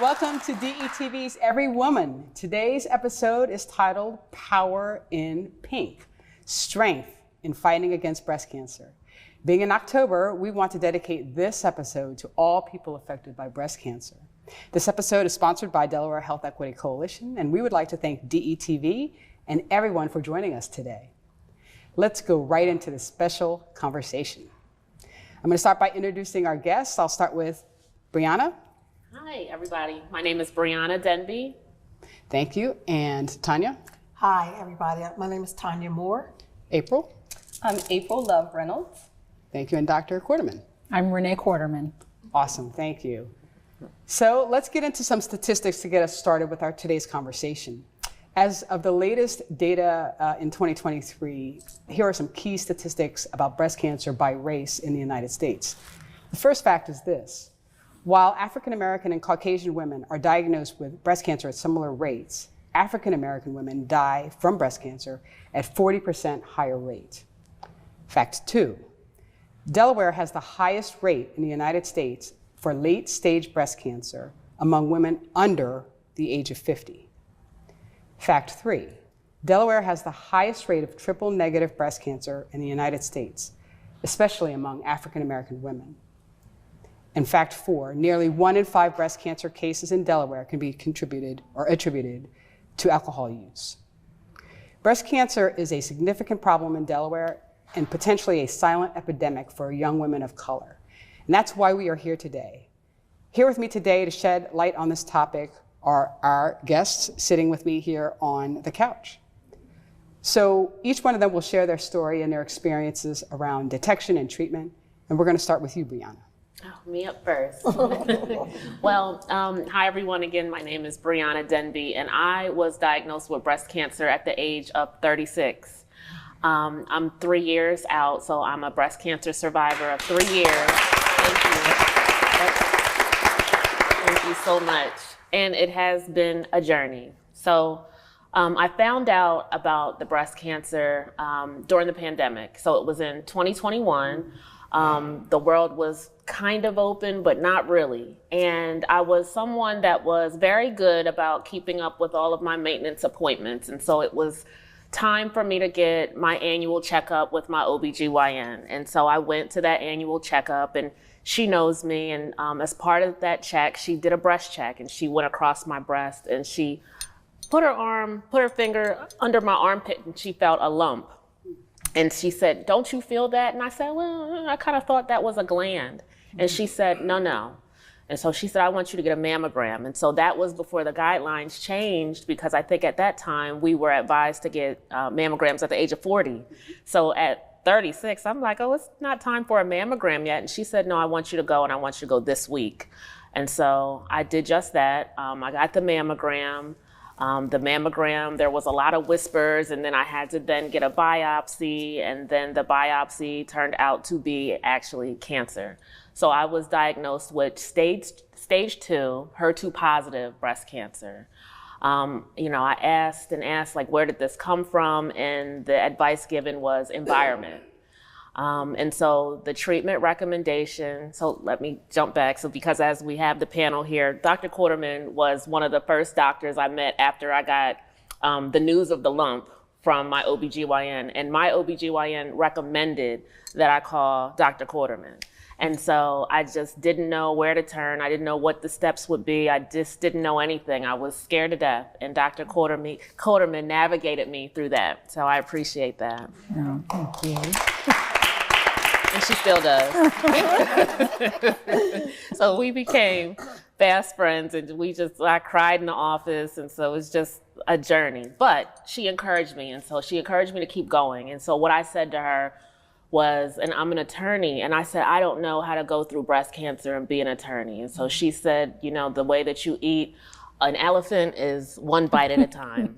Welcome to DETV's Every Woman. Today's episode is titled Power in Pink, Strength in Fighting Against Breast Cancer. Being in October, we want to dedicate this episode to all people affected by breast cancer. This episode is sponsored by Delaware Health Equity Coalition, and we would like to thank DETV and everyone for joining us today. Let's go right into this special conversation. I'm going to start by introducing our guests. I'll start with Brianna. Hi, everybody. My name is Brianna Denby. Thank you. And Tanya. Hi, everybody. My name is Tanya Moore. April. I'm April Love Reynolds. Thank you. And Dr. Quarterman. I'm Renee Quarterman. Awesome. Thank you. So let's get into some statistics to get us started with our today's conversation. As of the latest data in 2023, here are some key statistics about breast cancer by race in the United States. The first fact is this. While African American and Caucasian women are diagnosed with breast cancer at similar rates, African American women die from breast cancer at 40% higher rate. Fact 2, Delaware has the highest rate in the United States for late-stage breast cancer among women under the age of 50. Fact 3, Delaware has the highest rate of triple-negative breast cancer in the United States, especially among African American women. And fact 4, nearly 1 in 5 breast cancer cases in Delaware can be attributed to alcohol use. Breast cancer is a significant problem in Delaware and potentially a silent epidemic for young women of color. And that's why we are here today. Here with me today to shed light on this topic are our guests sitting with me here on the couch. So each one of them will share their story and their experiences around detection and treatment. And we're going to start with you, Brianna. Oh, me up first. Well, hi everyone again. My name is Brianna Denby, and I was diagnosed with breast cancer at the age of 36. I'm 3 years out, so I'm a breast cancer survivor of 3 years. Thank you. Thank you so much. And it has been a journey. So I found out about the breast cancer during the pandemic. So it was in 2021. The world was kind of open, but not really. And I was someone that was very good about keeping up with all of my maintenance appointments. And so it was time for me to get my annual checkup with my OBGYN. And so I went to that annual checkup, and she knows me. And as part of that check, she did a breast check, and she went across my breast, and she put her finger under my armpit, and she felt a lump. And she said, "Don't you feel that?" And I said, "Well, I kind of thought that was a gland." And she said, no. And so she said, "I want you to get a mammogram." And so that was before the guidelines changed, because I think at that time we were advised to get mammograms at the age of 40. So at 36, I'm like, "Oh, it's not time for a mammogram yet." And she said, "No, I want you to go, and I want you to go this week." And so I did just that. I got the mammogram. There was a lot of whispers, and then I had to then get a biopsy, and then the biopsy turned out to be actually cancer. So I was diagnosed with stage 2 HER2 positive breast cancer. I asked, like, where did this come from? And the advice given was environment. And so the treatment recommendation, so let me jump back. So because as we have the panel here, Dr. Quarterman was one of the first doctors I met after I got the news of the lump from my OBGYN. And my OBGYN recommended that I call Dr. Quarterman. And so I just didn't know where to turn. I didn't know what the steps would be. I just didn't know anything. I was scared to death. And Dr. Quarterman navigated me through that. So I appreciate that. Oh, thank you. And she still does. So we became fast friends, and I cried in the office. And so it was just a journey. But she encouraged me. And so she encouraged me to keep going. And so what I said to her was, and I'm an attorney, and I said, "I don't know how to go through breast cancer and be an attorney." And so she said, "The way that you eat an elephant is one bite at a time."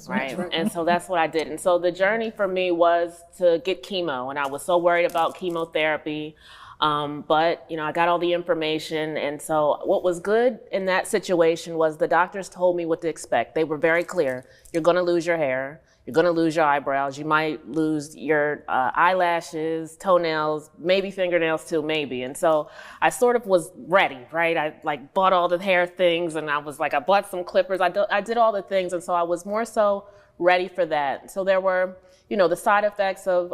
Right? And so that's what I did. And so the journey for me was to get chemo, and I was so worried about chemotherapy. But I got all the information. And so what was good in that situation was the doctors told me what to expect. They were very clear. You're going to lose your hair. You're gonna lose your eyebrows. You might lose your eyelashes, toenails, maybe fingernails too, maybe. And so I sort of was ready, right? I like bought all the hair things, and I was like, I bought some clippers. I did all the things, and so I was more so ready for that. So there were, the side effects of,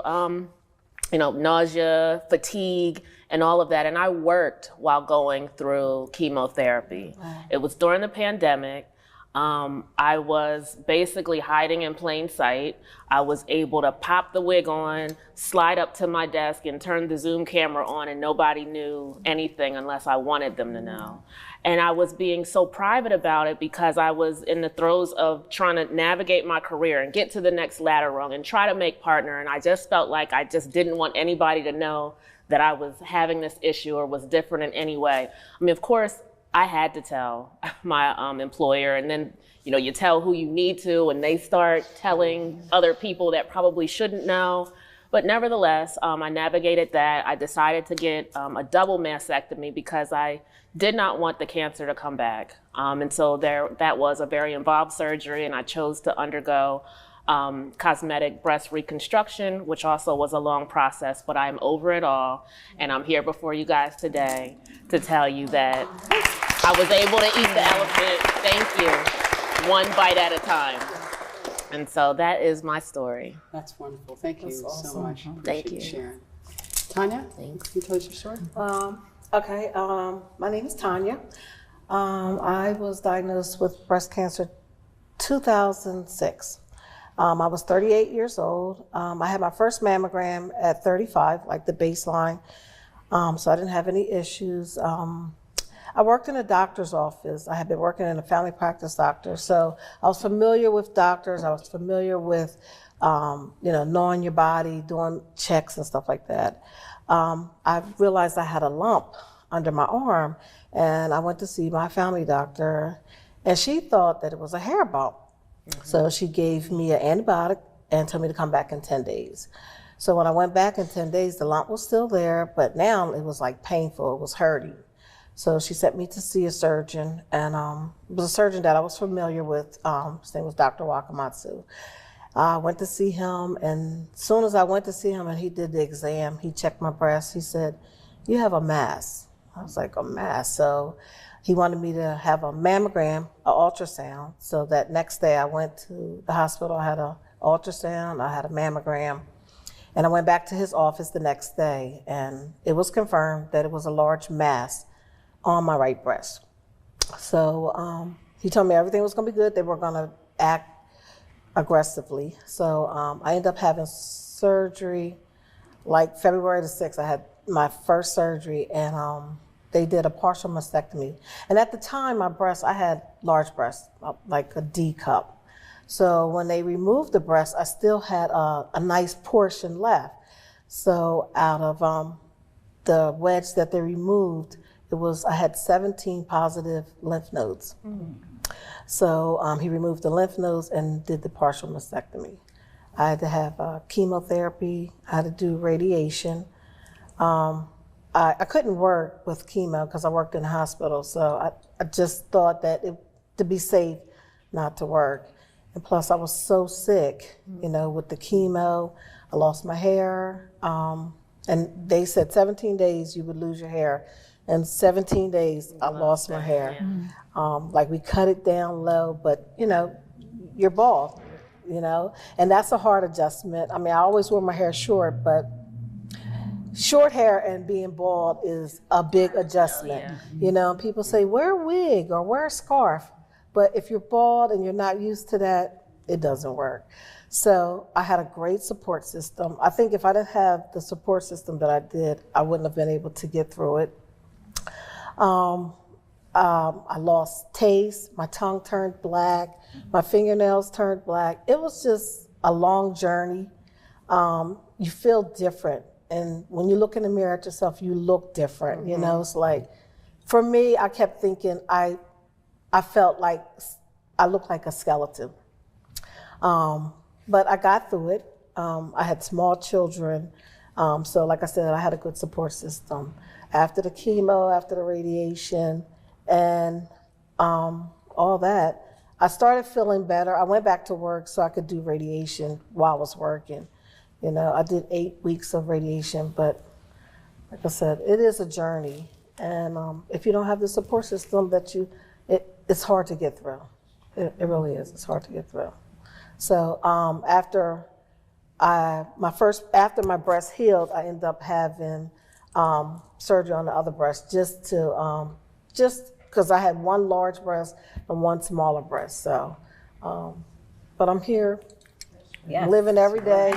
nausea, fatigue, and all of that. And I worked while going through chemotherapy. Wow. It was during the pandemic. I was basically hiding in plain sight. I was able to pop the wig on, slide up to my desk, and turn the Zoom camera on, and nobody knew anything unless I wanted them to know. And I was being so private about it because I was in the throes of trying to navigate my career and get to the next ladder rung and try to make partner. And I just felt like I just didn't want anybody to know that I was having this issue or was different in any way. I mean, of course, I had to tell my employer, and then you tell who you need to, and they start telling other people that probably shouldn't know. But nevertheless, I navigated that. I decided to get a double mastectomy because I did not want the cancer to come back. And so that was a very involved surgery, and I chose to undergo cosmetic breast reconstruction, which also was a long process, but I'm over it all. And I'm here before you guys today to tell you that I was able to eat the elephant, thank you, one bite at a time. And so that is my story. That's wonderful. Thank you so much. Thank Appreciate you. Sharon. Tanya, Thanks. can you tell us your story? Okay, my name is Tanya. I was diagnosed with breast cancer 2006. I was 38 years old. I had my first mammogram at 35, like the baseline, so I didn't have any issues. I worked in a doctor's office. I had been working in a family practice doctor, so I was familiar with doctors. I was familiar with, knowing your body, doing checks and stuff like that. I realized I had a lump under my arm, and I went to see my family doctor, and she thought that it was a hair bump. Mm-hmm. So she gave me an antibiotic and told me to come back in 10 days. So when I went back in 10 days, the lump was still there, but now it was like painful, it was hurting. So she sent me to see a surgeon, and it was a surgeon that I was familiar with. His name was Dr. Wakamatsu. I went to see him, and as soon as I went to see him and he did the exam, he checked my breast, he said, "You have a mass." I was like, "A mass?" So he wanted me to have a mammogram, an ultrasound. So that next day I went to the hospital, I had an ultrasound, I had a mammogram, and I went back to his office the next day, and it was confirmed that it was a large mass on my right breast. So he told me everything was gonna be good. They were gonna act aggressively. So I ended up having surgery like February the 6th. I had my first surgery, and they did a partial mastectomy. And at the time, I had large breasts, like a D cup. So when they removed the breast, I still had a nice portion left. So out of the wedge that they removed, I had 17 positive lymph nodes. Mm. So he removed the lymph nodes and did the partial mastectomy. I had to have chemotherapy. I had to do radiation. I couldn't work with chemo because I worked in the hospital. So I just thought that to be safe, not to work. And plus I was so sick, with the chemo. I lost my hair. And they said 17 days you would lose your hair. In 17 days, I lost my hair. Yeah. Like we cut it down low, but you're bald, and that's a hard adjustment. I mean, I always wore my hair short, but short hair and being bald is a big adjustment. Yeah. People say, wear a wig or wear a scarf, but if you're bald and you're not used to that, it doesn't work. So I had a great support system. I think if I didn't have the support system that I did, I wouldn't have been able to get through it. I lost taste, my tongue turned black, my fingernails turned black. It was just a long journey. You feel different. And when you look in the mirror at yourself, you look different. Mm-hmm. It's like, for me, I kept thinking I felt like I looked like a skeleton. But I got through it. I had small children. So like I said, I had a good support system. After the chemo, after the radiation, and all that, I started feeling better. I went back to work so I could do radiation while I was working. You know, I did 8 weeks of radiation, but like I said, it is a journey. And if you don't have the support system it's hard to get through. It really is. It's hard to get through. So after my breast healed, I ended up having surgery on the other breast just because I had one large breast and one smaller breast. So, but I'm here, living every day.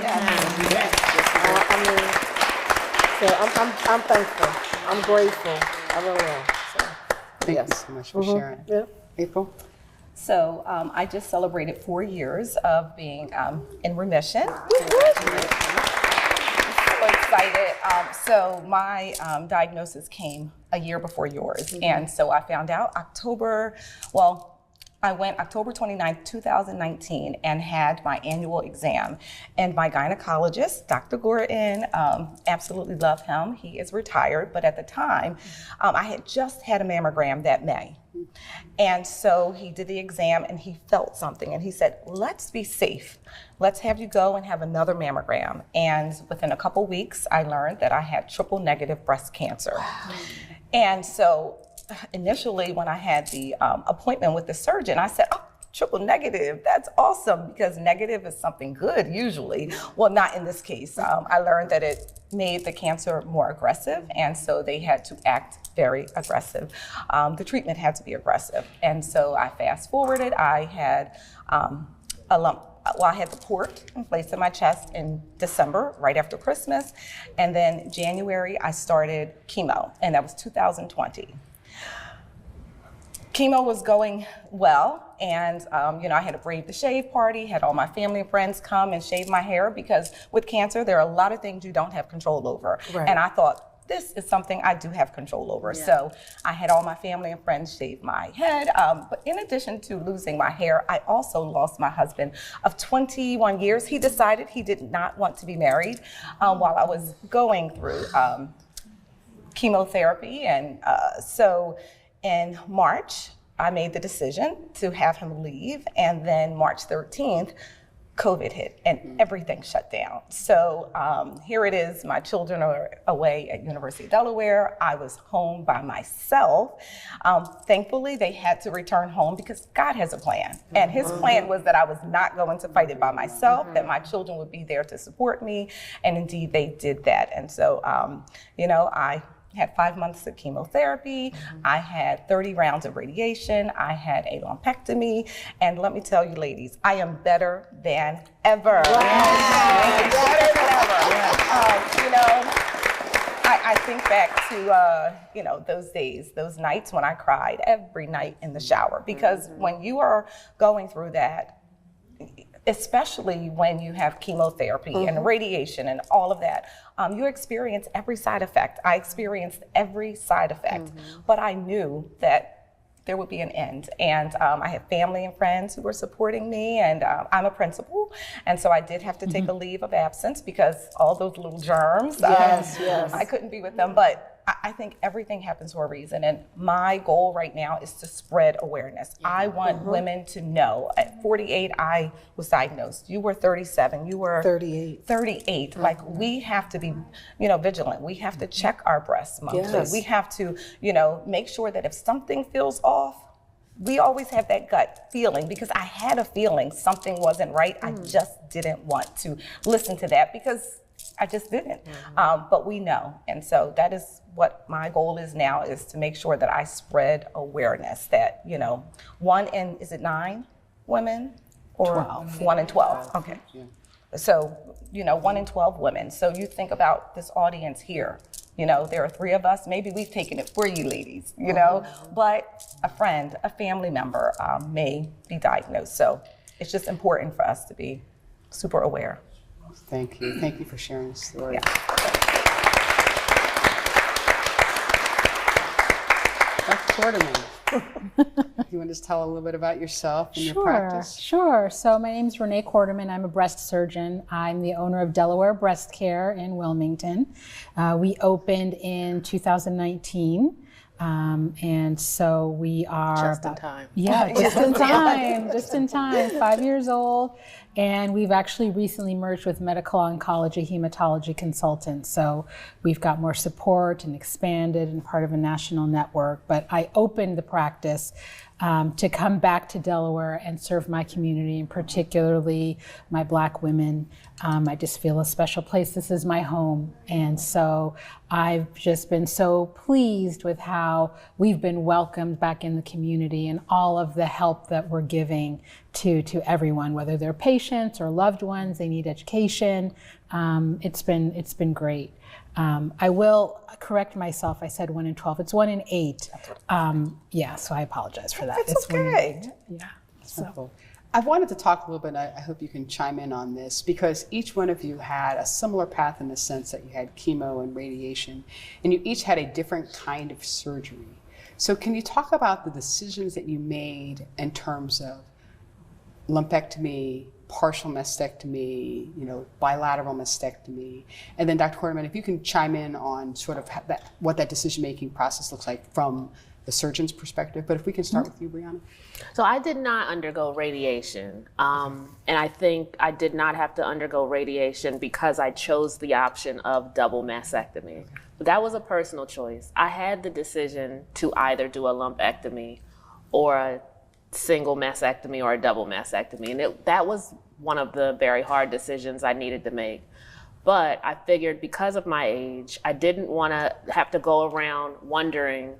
So I'm thankful. I'm grateful. I really am. So, Thank you so much for sharing. Yeah. April? So I just celebrated 4 years of being in remission. So excited. So my diagnosis came a year before yours. And so I found out I went October 29th, 2019, and had my annual exam. And my gynecologist, Dr. Gordon, absolutely love him. He is retired, but at the time, I had just had a mammogram that May. And so he did the exam and he felt something and he said, let's be safe. Let's have you go and have another mammogram. And within a couple weeks, I learned that I had triple negative breast cancer. Wow. And so initially when I had the appointment with the surgeon, I said, oh, triple negative, that's awesome, because negative is something good usually. Well, not in this case. I learned that it made the cancer more aggressive, and so they had to act very aggressive. The treatment had to be aggressive. And so I fast forwarded, I had a lump. Well, I had the port placed in my chest in December, right after Christmas. And then January, I started chemo, and that was 2020. Chemo was going well, and I had a Brave the Shave party, had all my family and friends come and shave my hair, because with cancer, there are a lot of things you don't have control over. Right. And I thought, this is something I do have control over. Yeah. So I had all my family and friends shave my head. But in addition to losing my hair, I also lost my husband of 21 years. He decided he did not want to be married while I was going through chemotherapy. And so in March, I made the decision to have him leave. And then March 13th, COVID hit and everything shut down. So here it is, my children are away at University of Delaware. I was home by myself. Thankfully, they had to return home because God has a plan. And his plan was that I was not going to fight it by myself, that my children would be there to support me. And indeed, they did that. And so, I had 5 months of chemotherapy. I had 30 rounds of radiation. I had a lumpectomy. And let me tell you, ladies, I am better than ever. Wow. Better than ever. I think back to, those days, those nights when I cried every night in the shower. Because when you are going through that, especially when you have chemotherapy and radiation and all of that, you experience every side effect. I experienced every side effect, but I knew that there would be an end. And I have family and friends who were supporting me, and I'm a principal, and so I did have to take a leave of absence because all those little germs, I couldn't be with them. But I think everything happens for a reason, and my goal right now is to spread awareness. I want women to know. At 48, I was diagnosed. You were 37. You were 38. Like, we have to be, vigilant. We have to check our breasts monthly. Yes. We have to, make sure that if something feels off, we always have that gut feeling, because I had a feeling something wasn't right. I just didn't want to listen to that because I just didn't. But we know. And so that is what my goal is now, is to make sure that I spread awareness that, 1 in, is it 9 women? Or 12. 1 in 12. Okay. Yeah. So, 1 in 12 women. So you think about this audience here. There are 3 of us. Maybe we've taken it for you ladies, but a friend, a family member may be diagnosed. So it's just important for us to be super aware. Thank you. Thank you for sharing the story. Yeah. Dr. Quarterman, you want to just tell a little bit about yourself and your practice? Sure. So my name is Renee Quarterman. I'm a breast surgeon. I'm the owner of Delaware Breast Care in Wilmington. We opened in 2019. And so we are Just in time. Yeah, just in time, just in time, 5 years old. And we've actually recently merged with medical oncology hematology consultants. So we've got more support and expanded and part of a national network. But I opened the practice to come back to Delaware and serve my community, and particularly my Black women. I just feel a special place. This is my home. And so I've just been so pleased with how we've been welcomed back in the community and all of the help that we're giving to everyone, whether they're patients or loved ones, they need education. It's been great. I will correct myself. I said 1 in 12. It's 1 in 8. Yeah, so I apologize for that. It's okay. Yeah. So I wanted to talk a little bit, and I hope you can chime in on this, because each one of you had a similar path in the sense that you had chemo and radiation, and you each had a different kind of surgery. So can you talk about the decisions that you made in terms of lumpectomy, partial mastectomy, bilateral mastectomy, and then Dr. Quarterman, if you can chime in on sort of what that decision-making process looks like from the surgeon's perspective. But if we can start with you, Brianna. So I did not undergo radiation. And I think I did not have to undergo radiation because I chose the option of double mastectomy. But that was a personal choice. I had the decision to either do a lumpectomy or a single mastectomy or a double mastectomy. And that was one of the very hard decisions I needed to make. But I figured because of my age, I didn't want to have to go around wondering,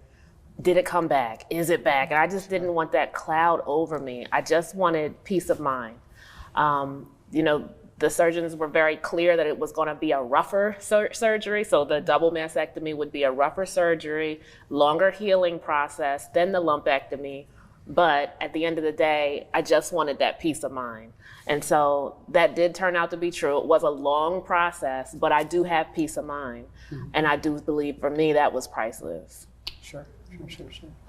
did it come back? Is it back? And I just didn't want that cloud over me. I just wanted peace of mind. The surgeons were very clear that it was going to be a rougher surgery. So the double mastectomy would be a rougher surgery, longer healing process than the lumpectomy. But at the end of the day, I just wanted that peace of mind. And so that did turn out to be true. It was a long process, but I do have peace of mind. And I do believe for me that was priceless. Sure.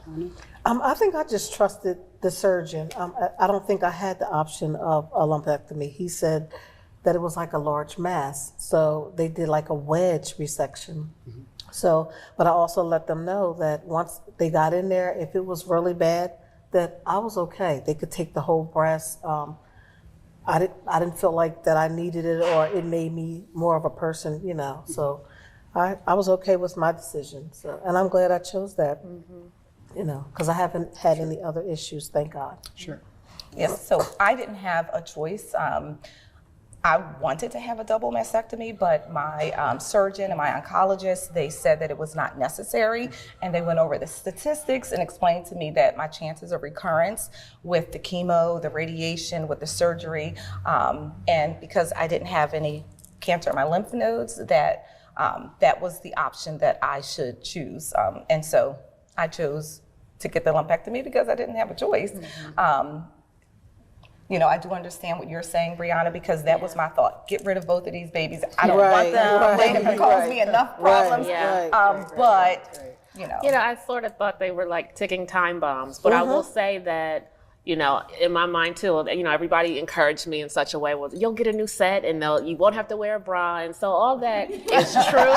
Tony? I think I just trusted the surgeon. I don't think I had the option of a lumpectomy. He said that it was like a large mass, so they did like a wedge resection. So, but I also let them know that once they got in there, if it was really bad, that I was okay. They could take the whole breast. I didn't feel like that I needed it or it made me more of a person, So I was okay with my decision. So, and I'm glad I chose that, because I haven't had any other issues, thank God. Sure. Yes, so I didn't have a choice. I wanted to have a double mastectomy, but my surgeon and my oncologist, they said that it was not necessary, and they went over the statistics and explained to me that my chances of recurrence with the chemo, the radiation, with the surgery, and because I didn't have any cancer in my lymph nodes, that was the option that I should choose. And so I chose to get the lumpectomy because I didn't have a choice. I do understand what you're saying, Brianna, because that was my thought. Get rid of both of these babies. I don't want them. They have caused me enough problems. I sort of thought they were like ticking time bombs, but I will say that, in my mind too, everybody encouraged me in such a way, well, you'll get a new set and you won't have to wear a bra. And so all that is true,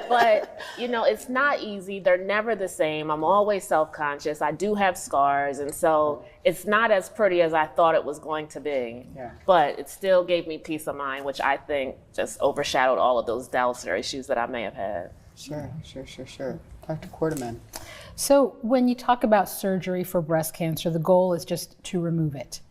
but it's not easy. They're never the same. I'm always self-conscious. I do have scars. And so it's not as pretty as I thought it was going to be, but it still gave me peace of mind, which I think just overshadowed all of those doubts or issues that I may have had. Sure. Dr. Quarterman. So when you talk about surgery for breast cancer, the goal is just to remove it.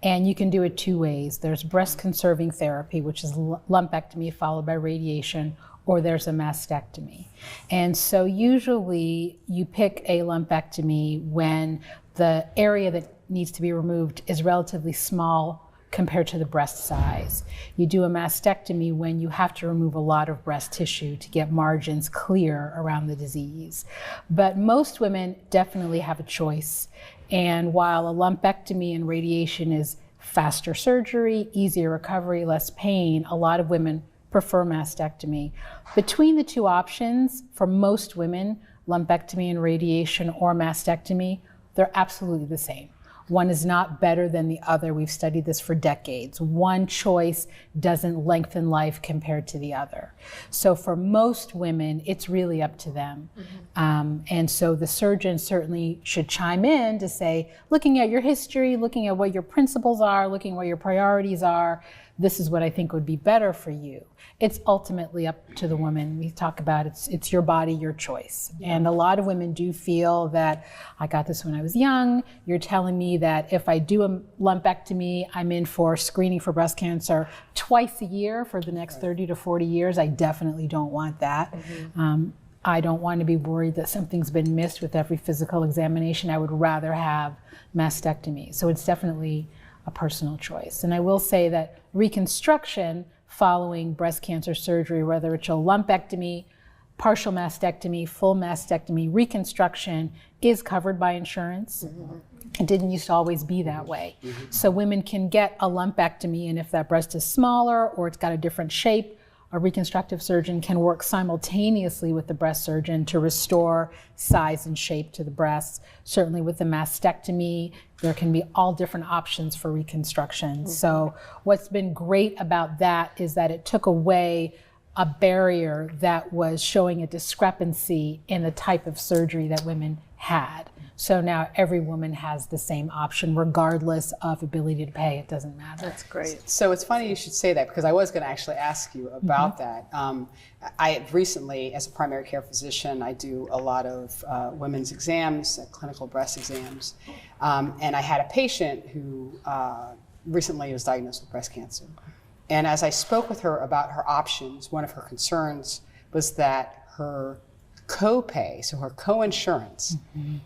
And you can do it 2 ways. There's breast conserving therapy, which is lumpectomy followed by radiation, or there's a mastectomy. And so usually you pick a lumpectomy when the area that needs to be removed is relatively small compared to the breast size. You do a mastectomy when you have to remove a lot of breast tissue to get margins clear around the disease. But most women definitely have a choice. And while a lumpectomy and radiation is faster surgery, easier recovery, less pain, a lot of women prefer mastectomy. Between the 2 options, for most women, lumpectomy and radiation or mastectomy, they're absolutely the same. One is not better than the other. We've studied this for decades. One choice doesn't lengthen life compared to the other. So for most women, it's really up to them. And so the surgeon certainly should chime in to say, looking at your history, looking at what your principles are, looking at what your priorities are, this is what I think would be better for you. It's ultimately up to the woman. We talk about it's your body, your choice. And a lot of women do feel that I got this when I was young. You're telling me that if I do a lumpectomy, I'm in for screening for breast cancer twice a year for the next 30 to 40 years. I definitely don't want that. I don't want to be worried that something's been missed with every physical examination. I would rather have mastectomy. So it's definitely a personal choice. And I will say that reconstruction following breast cancer surgery, whether it's a lumpectomy, partial mastectomy, full mastectomy, reconstruction is covered by insurance. It didn't used to always be that way. So women can get a lumpectomy, and if that breast is smaller or it's got a different shape, a reconstructive surgeon can work simultaneously with the breast surgeon to restore size and shape to the breasts. Certainly with the mastectomy, there can be all different options for reconstruction. So what's been great about that is that it took away a barrier that was showing a discrepancy in the type of surgery that women had. So now every woman has the same option, regardless of ability to pay. It doesn't matter. That's great. So it's funny you should say that, because I was going to actually ask you about that. I recently, as a primary care physician, I do a lot of women's exams, clinical breast exams, and I had a patient who recently was diagnosed with breast cancer. And as I spoke with her about her options, one of her concerns was that her copay, so her co-insurance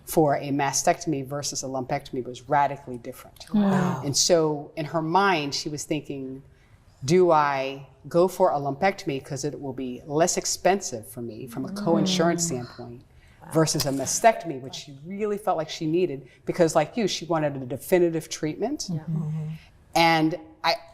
for a mastectomy versus a lumpectomy was radically different. And so in her mind, she was thinking, do I go for a lumpectomy because it will be less expensive for me from a co-insurance standpoint versus a mastectomy, which she really felt like she needed because, like you, she wanted a definitive treatment. And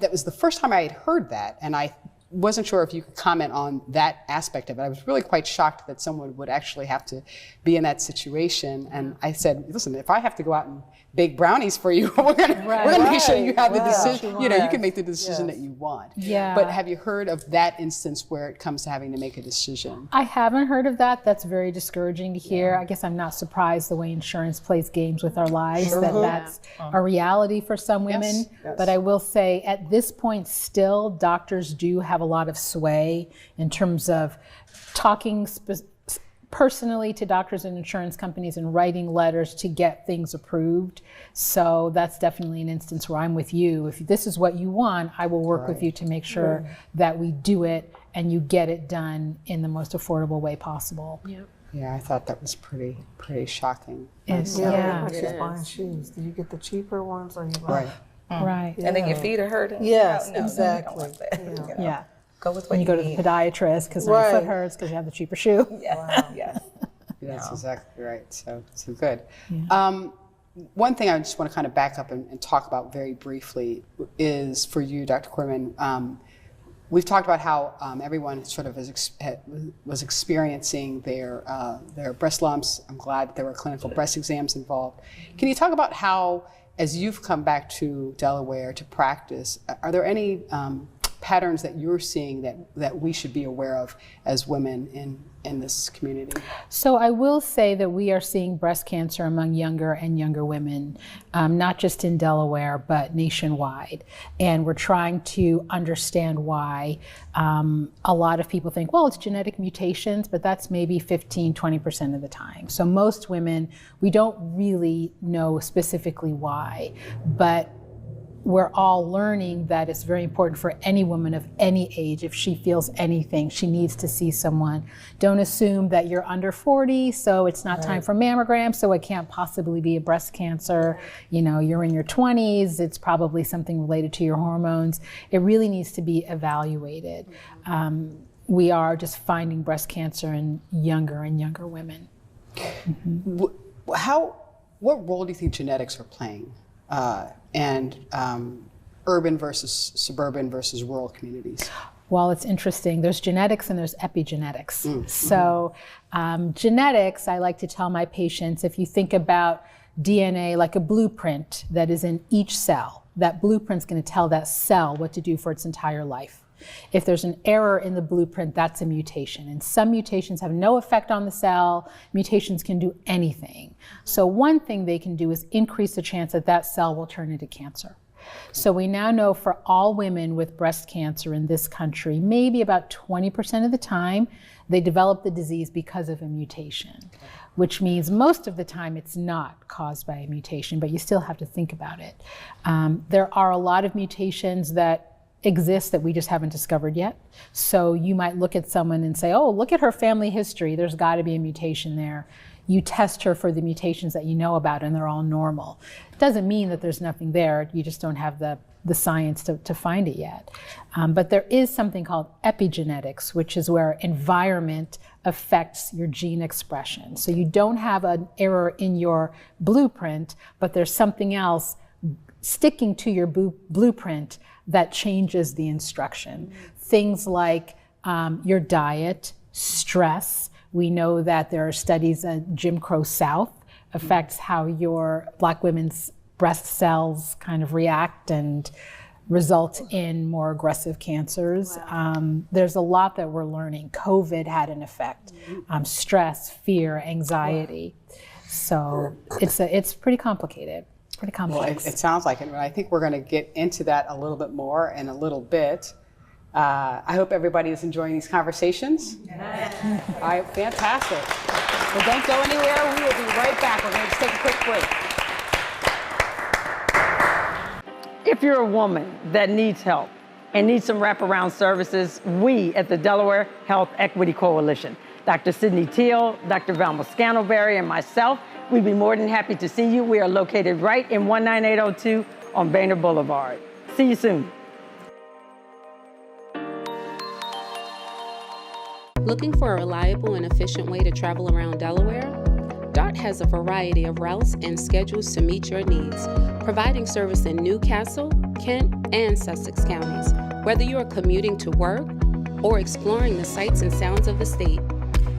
that was the first time I had heard that, and I wasn't sure if you could comment on that aspect of it. I was really quite shocked that someone would actually have to be in that situation. And I said, listen, if I have to go out and bake brownies for you, we're gonna make sure you have the decision, you know, you can make the decision that you want. But have you heard of that instance where it comes to having to make a decision? I haven't heard of that. That's very discouraging to hear. I guess I'm not surprised the way insurance plays games with our lives, that's a reality for some women. But I will say at this point still, doctors do have a lot of sway in terms of talking personally to doctors and insurance companies and writing letters to get things approved. So that's definitely an instance where I'm with you. If this is what you want, I will work with you to make sure that we do it and you get it done in the most affordable way possible. Yeah, I thought that was pretty shocking. Like you're buying shoes. Do you get the cheaper ones or you buy? Right. And then your feet are hurting. Yes, No, exactly. we don't want that. Yeah. Go with what When you go to need. the podiatrist because your foot hurts because you have the cheaper shoe. Yes. That's exactly right. So good. One thing I just want to kind of back up and talk about very briefly is for you, Dr. Corman. We've talked about how everyone sort of was experiencing their breast lumps. I'm glad that there were clinical breast exams involved. Can you talk about how, as you've come back to Delaware to practice, are there any patterns that you're seeing that we should be aware of as women in this community? So I will say that we are seeing breast cancer among younger and younger women, not just in Delaware, but nationwide. And we're trying to understand why. A lot of people think, well, it's genetic mutations, but that's maybe 15, 20% of the time. So most women, we don't really know specifically why, but we're all learning that it's very important for any woman of any age, if she feels anything, she needs to see someone. Don't assume that you're under 40, so it's not time for mammogram, so it can't possibly be a breast cancer. You know, you're in your 20s, it's probably something related to your hormones. It really needs to be evaluated. We are just finding breast cancer in younger and younger women. What role do you think genetics are playing? And urban versus suburban versus rural communities? Well, it's interesting. There's genetics and there's epigenetics. So genetics, I like to tell my patients, if you think about DNA like a blueprint that is in each cell, that blueprint's going to tell that cell what to do for its entire life. If there's an error in the blueprint, that's a mutation. And some mutations have no effect on the cell. Mutations can do anything. So one thing they can do is increase the chance that that cell will turn into cancer. So we now know for all women with breast cancer in this country, maybe about 20% of the time, they develop the disease because of a mutation, which means most of the time it's not caused by a mutation, but you still have to think about it. There are a lot of mutations that exist that we just haven't discovered yet. So you might look at someone and say, oh, look at her family history. There's got to be a mutation there. You test her for the mutations that you know about and they're all normal. It doesn't mean that there's nothing there. You just don't have the science to find it yet. But there is something called epigenetics, which is where environment affects your gene expression. So you don't have an error in your blueprint, but there's something else sticking to your blueprint that changes the instruction. Things like your diet, stress. We know that there are studies at Jim Crow South affects how your Black women's breast cells kind of react and result in more aggressive cancers. Wow. There's a lot that we're learning. COVID had an effect. Stress, fear, anxiety. So it's pretty complicated. Pretty complex. Well, it sounds like it. And I think we're going to get into that a little bit more in a little bit. I hope everybody is enjoying these conversations. Yeah. All right, fantastic. Well, don't go anywhere. We will be right back. We're going to just take a quick break. If you're a woman that needs help and needs some wraparound services, we at the Delaware Health Equity Coalition, Dr. Sydney Teal, Dr. Velma Scantleberry, and myself, we'd be more than happy to see you. We are located right in 19802 on Boehner Boulevard. See you soon. Looking for a reliable and efficient way to travel around Delaware? DART has a variety of routes and schedules to meet your needs, providing service in Newcastle, Kent, and Sussex counties. Whether you are commuting to work or exploring the sights and sounds of the state,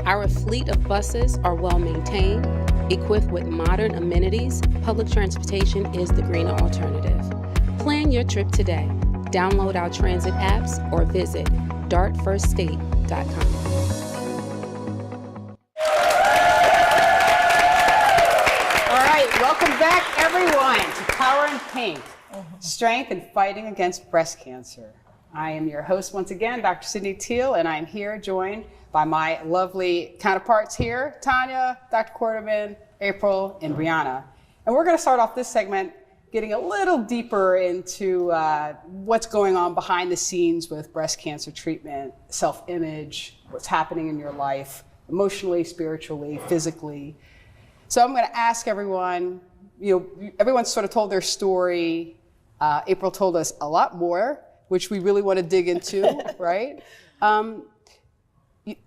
our fleet of buses are well maintained, equipped with modern amenities. Public transportation is the greener alternative. Plan your trip today. Download our transit apps or visit dartfirststate.com. All right, welcome back everyone to Power and Paint, Strength in Fighting Against Breast Cancer. I am your host once again, Dr. Sydney Teal, and I'm here joined by my lovely counterparts here, Tanya, Dr. Quarterman, April, and Brianna. And we're going to start off this segment getting a little deeper into what's going on behind the scenes with breast cancer treatment, self-image, what's happening in your life, emotionally, spiritually, physically. So I'm going to ask everyone, everyone's sort of told their story. April told us a lot more, which we really want to dig into, right?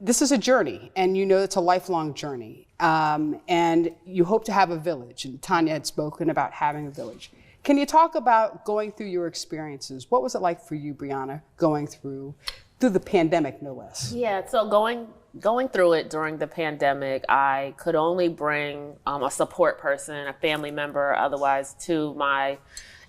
This is a journey, and it's a lifelong journey. And you hope to have a village, and Tanya had spoken about having a village. Can you talk about going through your experiences? What was it like for you, Brianna, going through the pandemic, no less? Yeah, so going through it during the pandemic, I could only bring a support person, a family member, otherwise, to my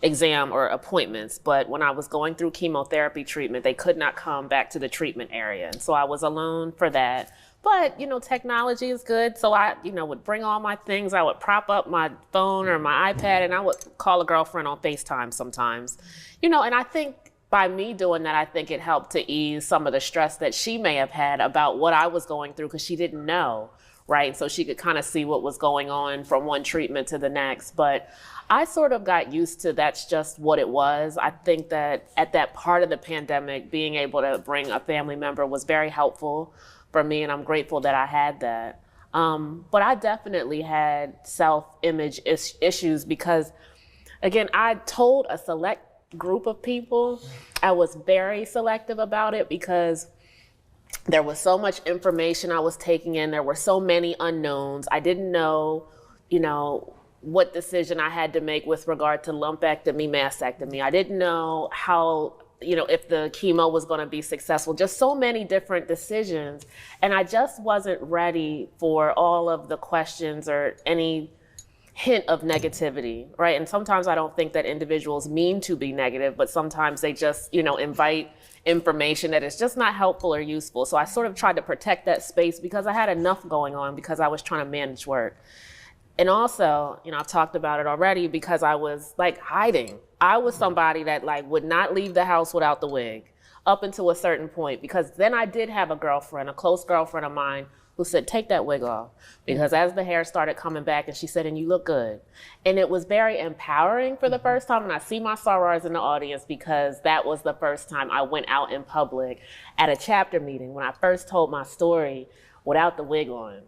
exam or appointments. But when I was going through chemotherapy treatment, they could not come back to the treatment area. And so I was alone for that. But, technology is good. So I, would bring all my things. I would prop up my phone or my iPad and I would call a girlfriend on FaceTime sometimes. And I think by me doing that, I think it helped to ease some of the stress that she may have had about what I was going through because she didn't know, right? So she could kind of see what was going on from one treatment to the next. But I sort of got used to that's just what it was. I think that at that part of the pandemic, being able to bring a family member was very helpful for me, and I'm grateful that I had that. But I definitely had self-image issues because, again, I told a select group of people. I was very selective about it because there was so much information I was taking in. There were so many unknowns. I didn't know, what decision I had to make with regard to lumpectomy, mastectomy. I didn't know how if the chemo was going to be successful, just so many different decisions. And I just wasn't ready for all of the questions or any hint of negativity, right? And sometimes I don't think that individuals mean to be negative, but sometimes they just, invite information that is just not helpful or useful. So I sort of tried to protect that space because I had enough going on because I was trying to manage work. And also, I've talked about it already because I was like hiding. I was somebody that like would not leave the house without the wig up until a certain point, because then I did have a girlfriend, a close girlfriend of mine, who said, take that wig off. Because as the hair started coming back, and she said, and you look good. And it was very empowering for the first time. And I see my sorors in the audience because that was the first time I went out in public at a chapter meeting when I first told my story without the wig on.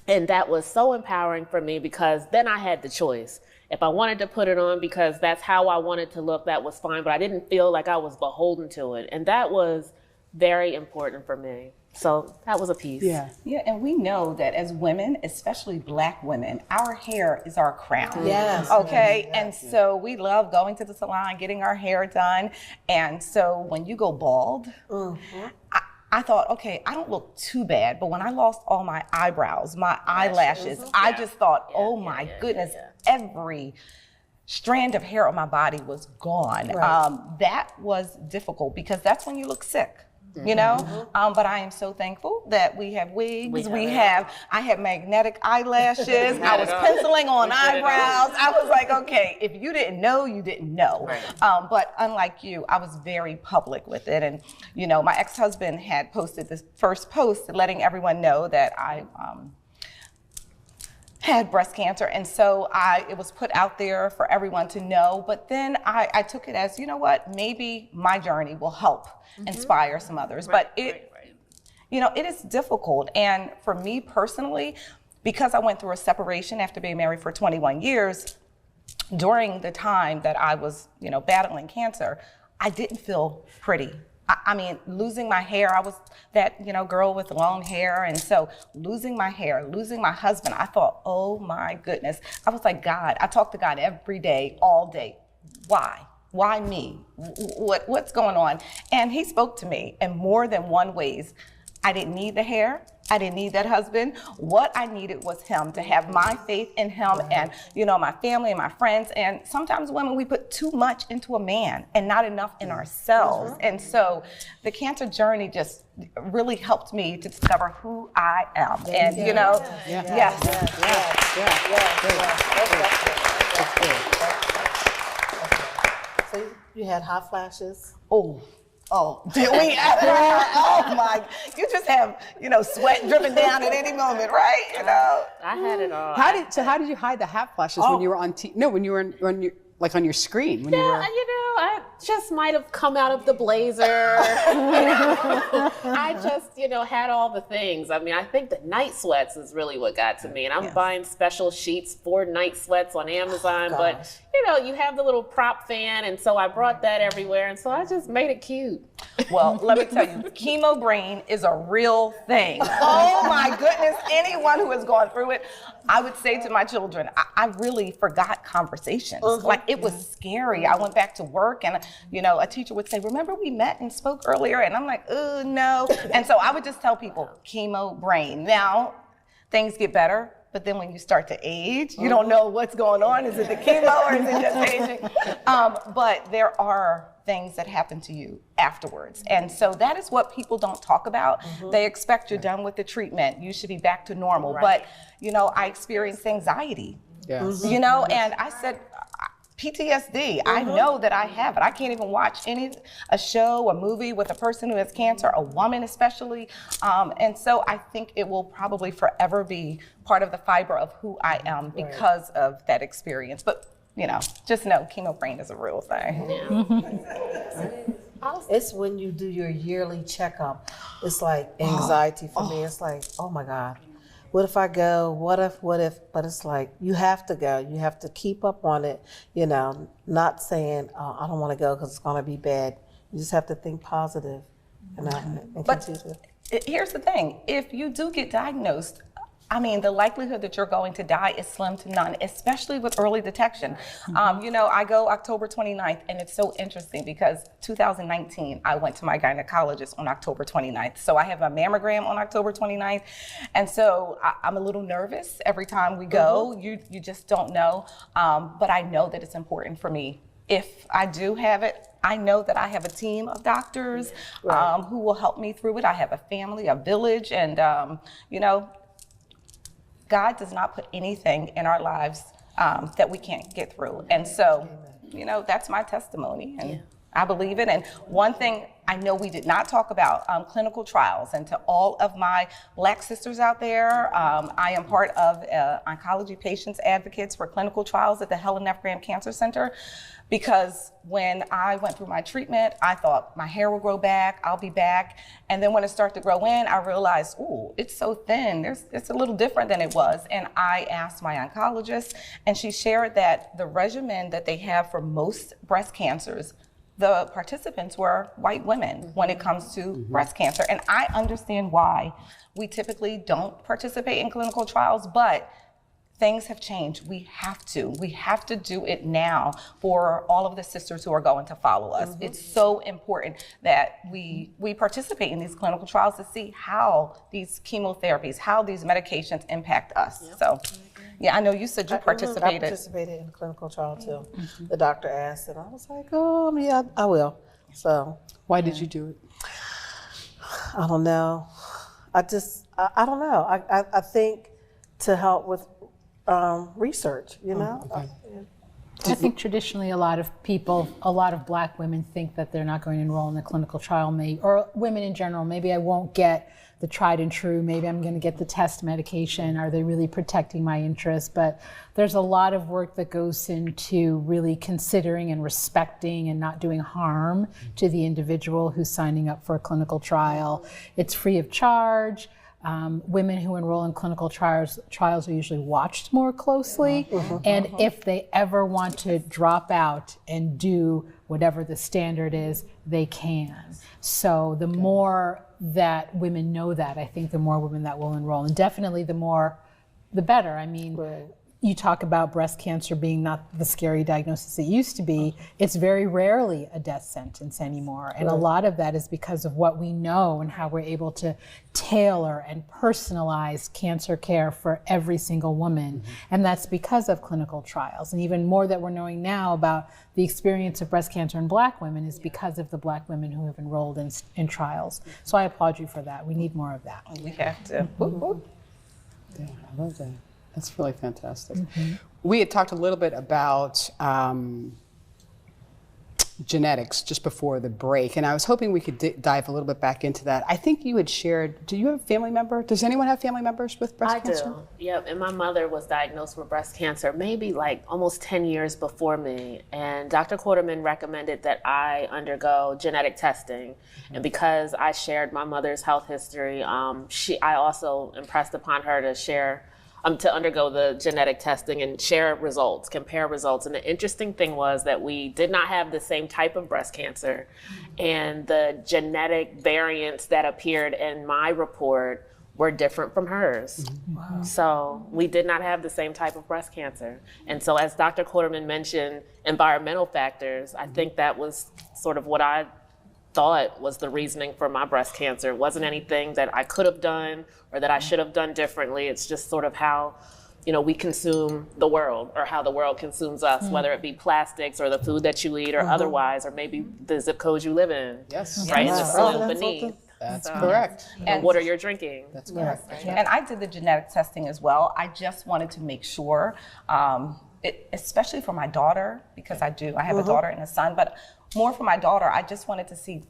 And that was so empowering for me because then I had the choice. If I wanted to put it on because that's how I wanted to look, that was fine. But I didn't feel like I was beholden to it. And that was very important for me. So that was a piece. Yeah. Yeah, and we know that as women, especially Black women, our hair is our crown. Yes. Okay, and so we love going to the salon, getting our hair done. And so when you go bald, I thought, okay, I don't look too bad. But when I lost all my eyebrows, my eyelashes, I just thought, oh my goodness, every strand of hair on my body was gone. Right. That was difficult because that's when you look sick. But I am so thankful that we have wigs. I have magnetic eyelashes. I was penciling on eyebrows. I was like, okay, if you didn't know, you didn't know. Right. But unlike you, I was very public with it. And, my ex-husband had posted this first post letting everyone know that I had breast cancer. And so it was put out there for everyone to know. But then I took it as, maybe my journey will help inspire some others. But it is difficult. And for me personally, because I went through a separation after being married for 21 years, during the time that I was, battling cancer, I didn't feel pretty. I mean, losing my hair, I was that, girl with long hair. And so losing my hair, losing my husband, I thought, oh my goodness. I was like, God, I talk to God every day, all day. Why? Why me? What's going on? And he spoke to me in more than one ways. I didn't need the hair. I didn't need that husband. What I needed was him, to have my faith in him and, my family and my friends. And sometimes women, we put too much into a man and not enough in ourselves. And so the cancer journey just really helped me to discover who I am. And, So you had hot flashes? Oh, did we ever? Oh my, you just have, sweat dripping down at any moment, right? I had it all. How did you hide the hot flashes when you were on TV? No, when you were on your, like on your screen. When you were... I just might have come out of the blazer. I just, had all the things. I mean, I think the night sweats is really what got to me. And I'm buying special sheets for night sweats on Amazon. But, you have the little prop fan. And so I brought that everywhere. And so I just made it cute. Well, let me tell you, chemo brain is a real thing. Oh my goodness, anyone who has gone through it, I would say to my children, I really forgot conversations. Like it was scary. I went back to work and, a teacher would say, remember we met and spoke earlier? And I'm like, oh no. And so I would just tell people, chemo brain. Now, things get better. But then when you start to age, you don't know what's going on. Is it the chemo or is it just aging? But there are things that happen to you afterwards. And so that is what people don't talk about. They expect you're done with the treatment. You should be back to normal. Right. But, I experienced anxiety, and I said, PTSD, I know that I have it. I can't even watch a show, a movie with a person who has cancer, a woman especially. And so I think it will probably forever be part of the fiber of who I am because of that experience. But, just know chemo brain is a real thing. It's when you do your yearly checkup. It's like anxiety for me. It's like, oh my God. What if I go? What if? But it's like, you have to go. You have to keep up on it, not saying, oh, I don't want to go because it's going to be bad. You just have to think positive. And but here's the thing. If you do get diagnosed, I mean, the likelihood that you're going to die is slim to none, especially with early detection. You know, I go October 29th, and it's so interesting because 2019, I went to my gynecologist on October 29th. So I have a mammogram on October 29th. And so I'm a little nervous every time we go. You just don't know. But I know that it's important for me. If I do have it, I know that I have a team of doctors who will help me through it. I have a family, a village, and, you know, God does not put anything in our lives that we can't get through. And so, you know, that's my testimony. And I believe it. And one thing I know we did not talk about, clinical trials. And to all of my Black sisters out there, I am part of Oncology Patients Advocates for Clinical Trials at the Helen F. Graham Cancer Center. Because when I went through my treatment, I thought my hair will grow back, I'll be back. And then when it started to grow in, I realized, ooh, it's so thin. It's a little different than it was. And I asked my oncologist, and she shared that the regimen that they have for most breast cancers, the participants were white women when it comes to breast cancer. And I understand why we typically don't participate in clinical trials, but things have changed. We have to do it now for all of the sisters who are going to follow us. It's so important that we participate in these clinical trials to see how these chemotherapies, how these medications impact us. So, yeah, I know you said you participated. I participated in a clinical trial too. The doctor asked, and I was like, oh, yeah, I will. So. Why did you do it? I don't know. I don't know. I think to help with research, you know? I think traditionally a lot of Black women think that they're not going to enroll in a clinical trial, or women in general, maybe I won't get the tried and true, maybe I'm going to get the test medication, are they really protecting my interests? But there's a lot of work that goes into really considering and respecting and not doing harm to the individual who's signing up for a clinical trial. It's free of charge. Women who enroll in clinical trials are usually watched more closely. And if they ever want to drop out and do whatever the standard is, they can. So the more that women know that, I think the more women that will enroll. And definitely the better. I mean, you talk about breast cancer being not the scary diagnosis it used to be. It's very rarely a death sentence anymore. And a lot of that is because of what we know and how we're able to tailor and personalize cancer care for every single woman. And that's because of clinical trials. And even more that we're knowing now about the experience of breast cancer in Black women is because of the Black women who have enrolled in trials. So I applaud you for that. We need more of that. We have to. Yeah, I love that. That's really fantastic. We had talked a little bit about genetics just before the break, and I was hoping we could dive a little bit back into that. I think you had shared, do you have a family member? Does anyone have family members with breast cancer? I do, yep. And my mother was diagnosed with breast cancer maybe like almost 10 years before me. And Dr. Quarterman recommended that I undergo genetic testing. And because I shared my mother's health history, I also impressed upon her to share to undergo the genetic testing and share results, compare results. And the interesting thing was that we did not have the same type of breast cancer. And the genetic variants that appeared in my report were different from hers. Wow. So we did not have the same type of breast cancer. And so as Dr. Quarterman mentioned, environmental factors, I think that was sort of what I thought was the reasoning for my breast cancer. It wasn't anything that I could have done or that I should have done differently. It's just sort of how, we consume the world, or how the world consumes us, whether it be plastics or the food that you eat or otherwise, or maybe the zip code you live in. Yes. Right, and the soil beneath. That's correct. And water you're drinking. That's correct. And I did the genetic testing as well. I just wanted to make sure, especially for my daughter, because I have a daughter and a son, but more for my daughter, I just wanted to see,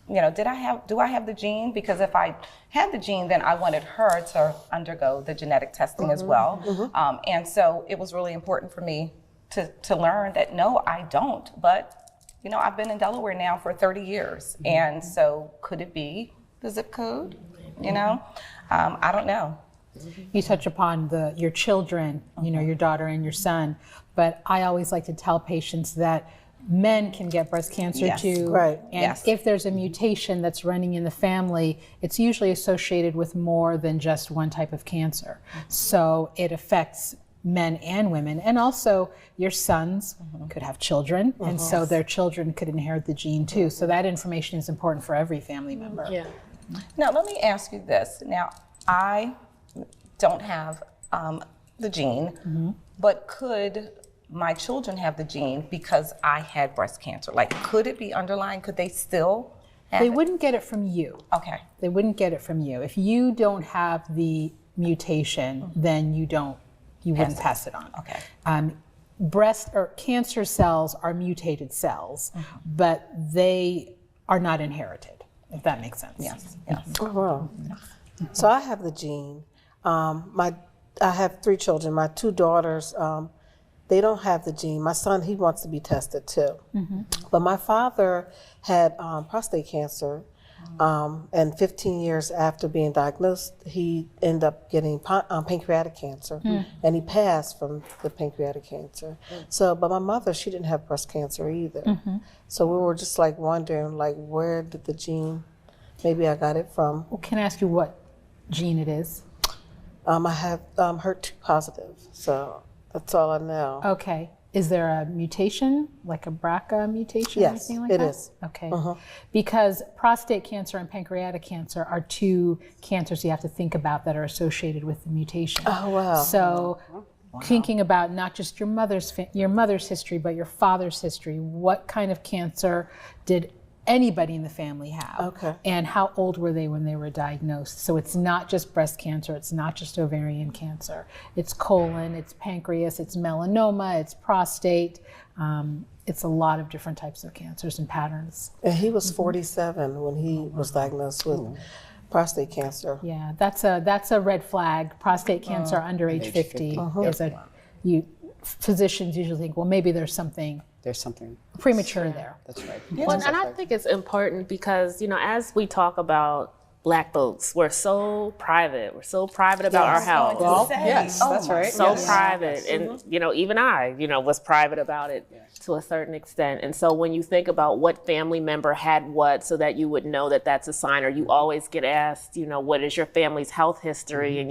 do I have the gene? Because if I had the gene, then I wanted her to undergo the genetic testing as well. And so it was really important for me to learn that, no, I don't. But, I've been in Delaware now for 30 years. And so could it be the zip code? I don't know. You touch upon your children, your daughter and your son. But I always like to tell patients that men can get breast cancer Yes. too. Right. And Yes. if there's a mutation that's running in the family, it's usually associated with more than just one type of cancer. So it affects men and women. And also your sons could have children, and so their children could inherit the gene too. So that information is important for every family member. Yeah. Now, let me ask you this. Now, I don't have the gene, but could my children have the gene because I had breast cancer? Like, could it be underlying? Could they still have They it? wouldn't get it from you. Okay. They wouldn't get it from you. If you don't have the mutation, then you wouldn't pass it on. Okay. Breast or cancer cells are mutated cells, but they are not inherited, if that makes sense. Yes. Yes. Oh, wow. So I have the gene. I have 3 children. My 2 daughters, they don't have the gene. My son, he wants to be tested too. But my father had prostate cancer, and 15 years after being diagnosed, he ended up getting pancreatic cancer, and he passed from the pancreatic cancer. So, but my mother, she didn't have breast cancer either. So we were just like wondering, like, where did the gene? Maybe I got it from. Well, can I ask you what gene it is? I have HER2 positive, so that's all I know. Okay. Is there a mutation, like a BRCA mutation or Yes, anything like it that? is. Okay. Because prostate cancer and pancreatic cancer are 2 cancers you have to think about that are associated with the mutation. Oh, wow. So thinking about not just your mother's history, but your father's history, what kind of cancer did anybody in the family have? Okay. And how old were they when they were diagnosed? So it's not just breast cancer, it's not just ovarian cancer. It's colon, it's pancreas, it's melanoma, it's prostate. It's a lot of different types of cancers and patterns. And he was 47 when he was diagnosed with prostate cancer. Yeah, that's a red flag. Prostate cancer under age 50 is physicians usually think, well, maybe there's something premature there. That's right. Well, and I think it's important because, as we talk about Black folks, we're so private. We're so private about our health. Well, yes, that's right. So Yes. private. And, even I, was private about it to a certain extent. And so when you think about what family member had what, so that you would know that that's a sign, or you always get asked, what is your family's health history? And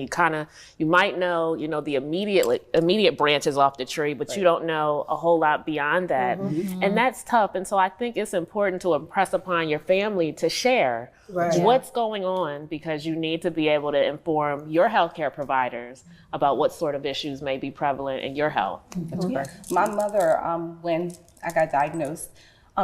you might know, the immediate branches off the tree, but you don't know a whole lot beyond that. And that's tough. And so I think it's important to impress upon your family to share what's going on, because you need to be able to inform your healthcare providers about what sort of issues may be prevalent in your health. That's correct. My mother, when I got diagnosed,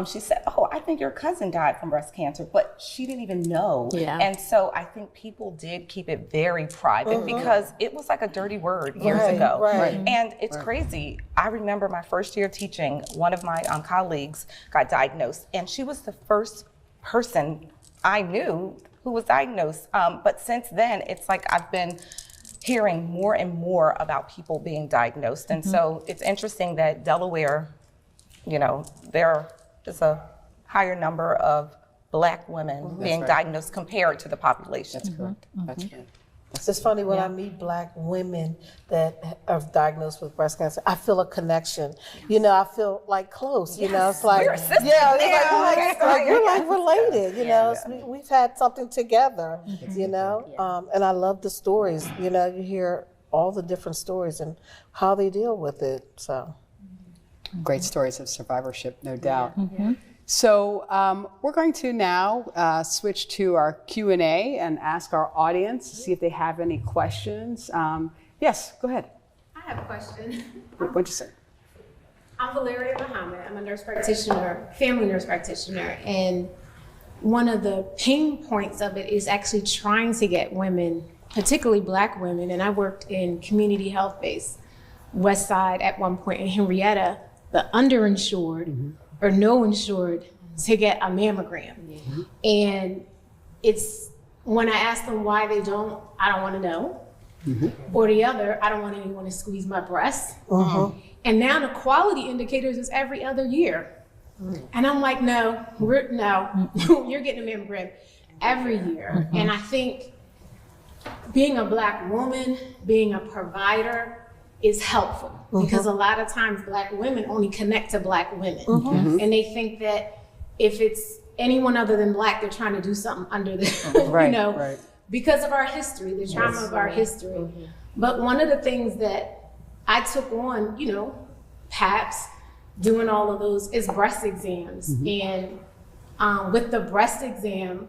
she said, "Oh, I think your cousin died from breast cancer," but she didn't even know. Yeah. And so I think people did keep it very private because it was like a dirty word years ago. Right. And it's crazy. I remember my first year teaching, one of my colleagues got diagnosed, and she was the first person I knew who was diagnosed. But since then, it's like I've been hearing more and more about people being diagnosed. And so it's interesting that Delaware, there is a higher number of Black women being diagnosed compared to the population. That's correct. That's right. It's funny when I meet Black women that are diagnosed with breast cancer, I feel a connection. I feel like close. It's like We're sisters it's now. like we're like related. We've had something together. And I love the stories. You hear all the different stories and how they deal with it. So Great stories of survivorship, no doubt. So we're going to now switch to our Q&A and ask our audience to see if they have any questions. Yes, go ahead. I have a question. What'd you say? I'm Valeria Muhammad. I'm a nurse practitioner, family nurse practitioner, and one of the pain points of it is actually trying to get women, particularly Black women, and I worked in community health base, West Side at one point in Henrietta, the underinsured or no insured to get a mammogram. And it's when I ask them why they don't, I don't want to know. Or the other, I don't want anyone to squeeze my breast. And now the quality indicators is every other year. And I'm like, no, you're getting a mammogram every year. And I think being a Black woman, being a provider, is helpful because a lot of times Black women only connect to Black women. And they think that if it's anyone other than Black, they're trying to do something under the, Right, you know, right. because of our history, the trauma of our history. But one of the things that I took on, you know, PAPS, doing all of those, is breast exams. And with the breast exam,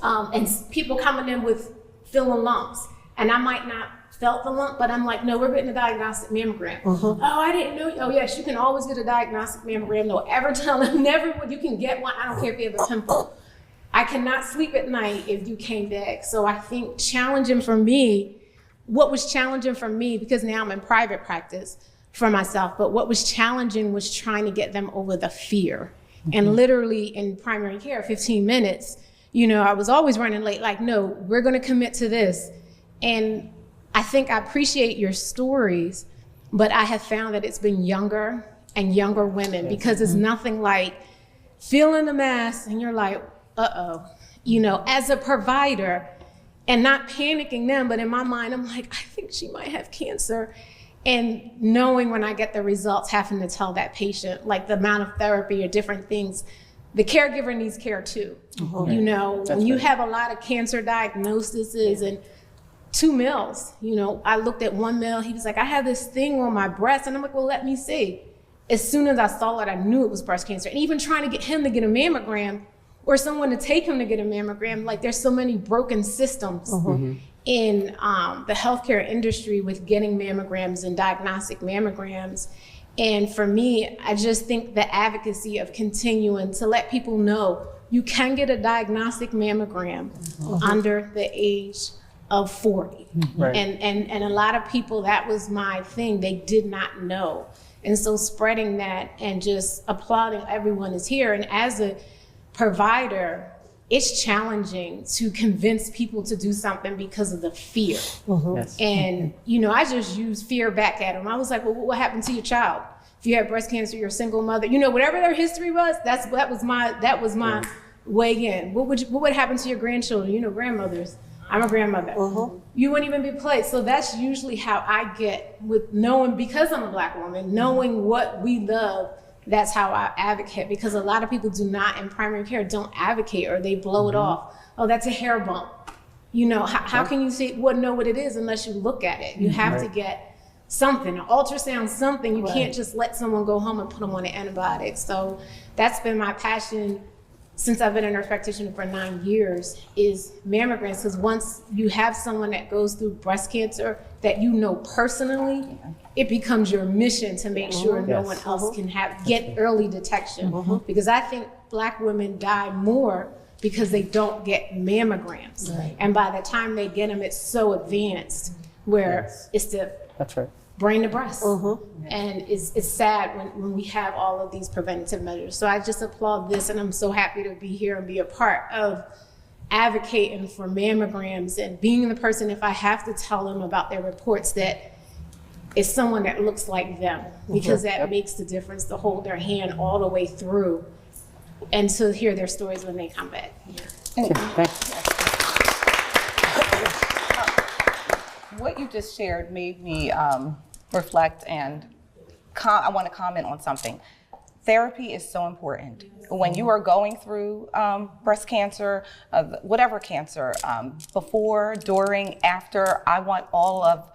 and people coming in with feeling lumps, and I might not felt the lump, but I'm like, no, we're getting a diagnostic mammogram. Oh, I didn't know. Oh, yes, you can always get a diagnostic mammogram. Don't ever tell them, never, you can get one. I don't care if you have a pimple. I cannot sleep at night if you came back. So I think challenging for me, what was challenging for me, because now I'm in private practice for myself, but what was challenging was trying to get them over the fear. And literally in primary care, 15 minutes, you know, I was always running late, like, no, we're gonna commit to this. And I think I appreciate your stories, but I have found that it's been younger and younger women, because it's nothing like feeling the mass and you're like, uh-oh, you know, as a provider, and not panicking them, but in my mind, I'm like, I think she might have cancer. And knowing when I get the results, having to tell that patient, like the amount of therapy or different things, the caregiver needs care too. You know, when you have a lot of cancer diagnoses and 2 males, you know, I looked at one male, he was like, I have this thing on my breast. And I'm like, well, let me see. As soon as I saw it, I knew it was breast cancer. And even trying to get him to get a mammogram, or someone to take him to get a mammogram, like there's so many broken systems in the healthcare industry with getting mammograms and diagnostic mammograms. And for me, I just think the advocacy of continuing to let people know you can get a diagnostic mammogram under the age of 40. Right. And a lot of people, that was my thing, they did not know. And so spreading that and just applauding everyone is here. And as a provider, it's challenging to convince people to do something because of the fear. Yes. And, you know, I just used fear back at them. I was like, well, what happened to your child? If you had breast cancer, you're a single mother, you know, whatever their history was, that was my way in. What would happen to your grandchildren? You know, grandmothers. I'm a grandmother. You wouldn't even be placed. So that's usually how I get with knowing, because I'm a Black woman, knowing what we love. That's how I advocate, because a lot of people do not, in primary care, don't advocate, or they blow it off. Oh, that's a hair bump. You know, how can you know what it is unless you look at it? You have to get something, an ultrasound, something. You can't just let someone go home and put them on an antibiotic. So that's been my passion since I've been a nurse practitioner for 9 years, is mammograms. Because once you have someone that goes through breast cancer that you know personally, it becomes your mission to make sure no one else can get early detection. Because I think Black women die more because they don't get mammograms. And by the time they get them, it's so advanced where it's the That's right. brain to breast. And it's sad when we have all of these preventative measures. So I just applaud this, and I'm so happy to be here and be a part of advocating for mammograms and being the person, if I have to tell them about their reports, that it's someone that looks like them, because that makes the difference, to hold their hand all the way through and to hear their stories when they come back. Thanks. What you just shared made me reflect, and I want to comment on something. Therapy is so important. When you are going through breast cancer, whatever cancer, before, during, after, I want all of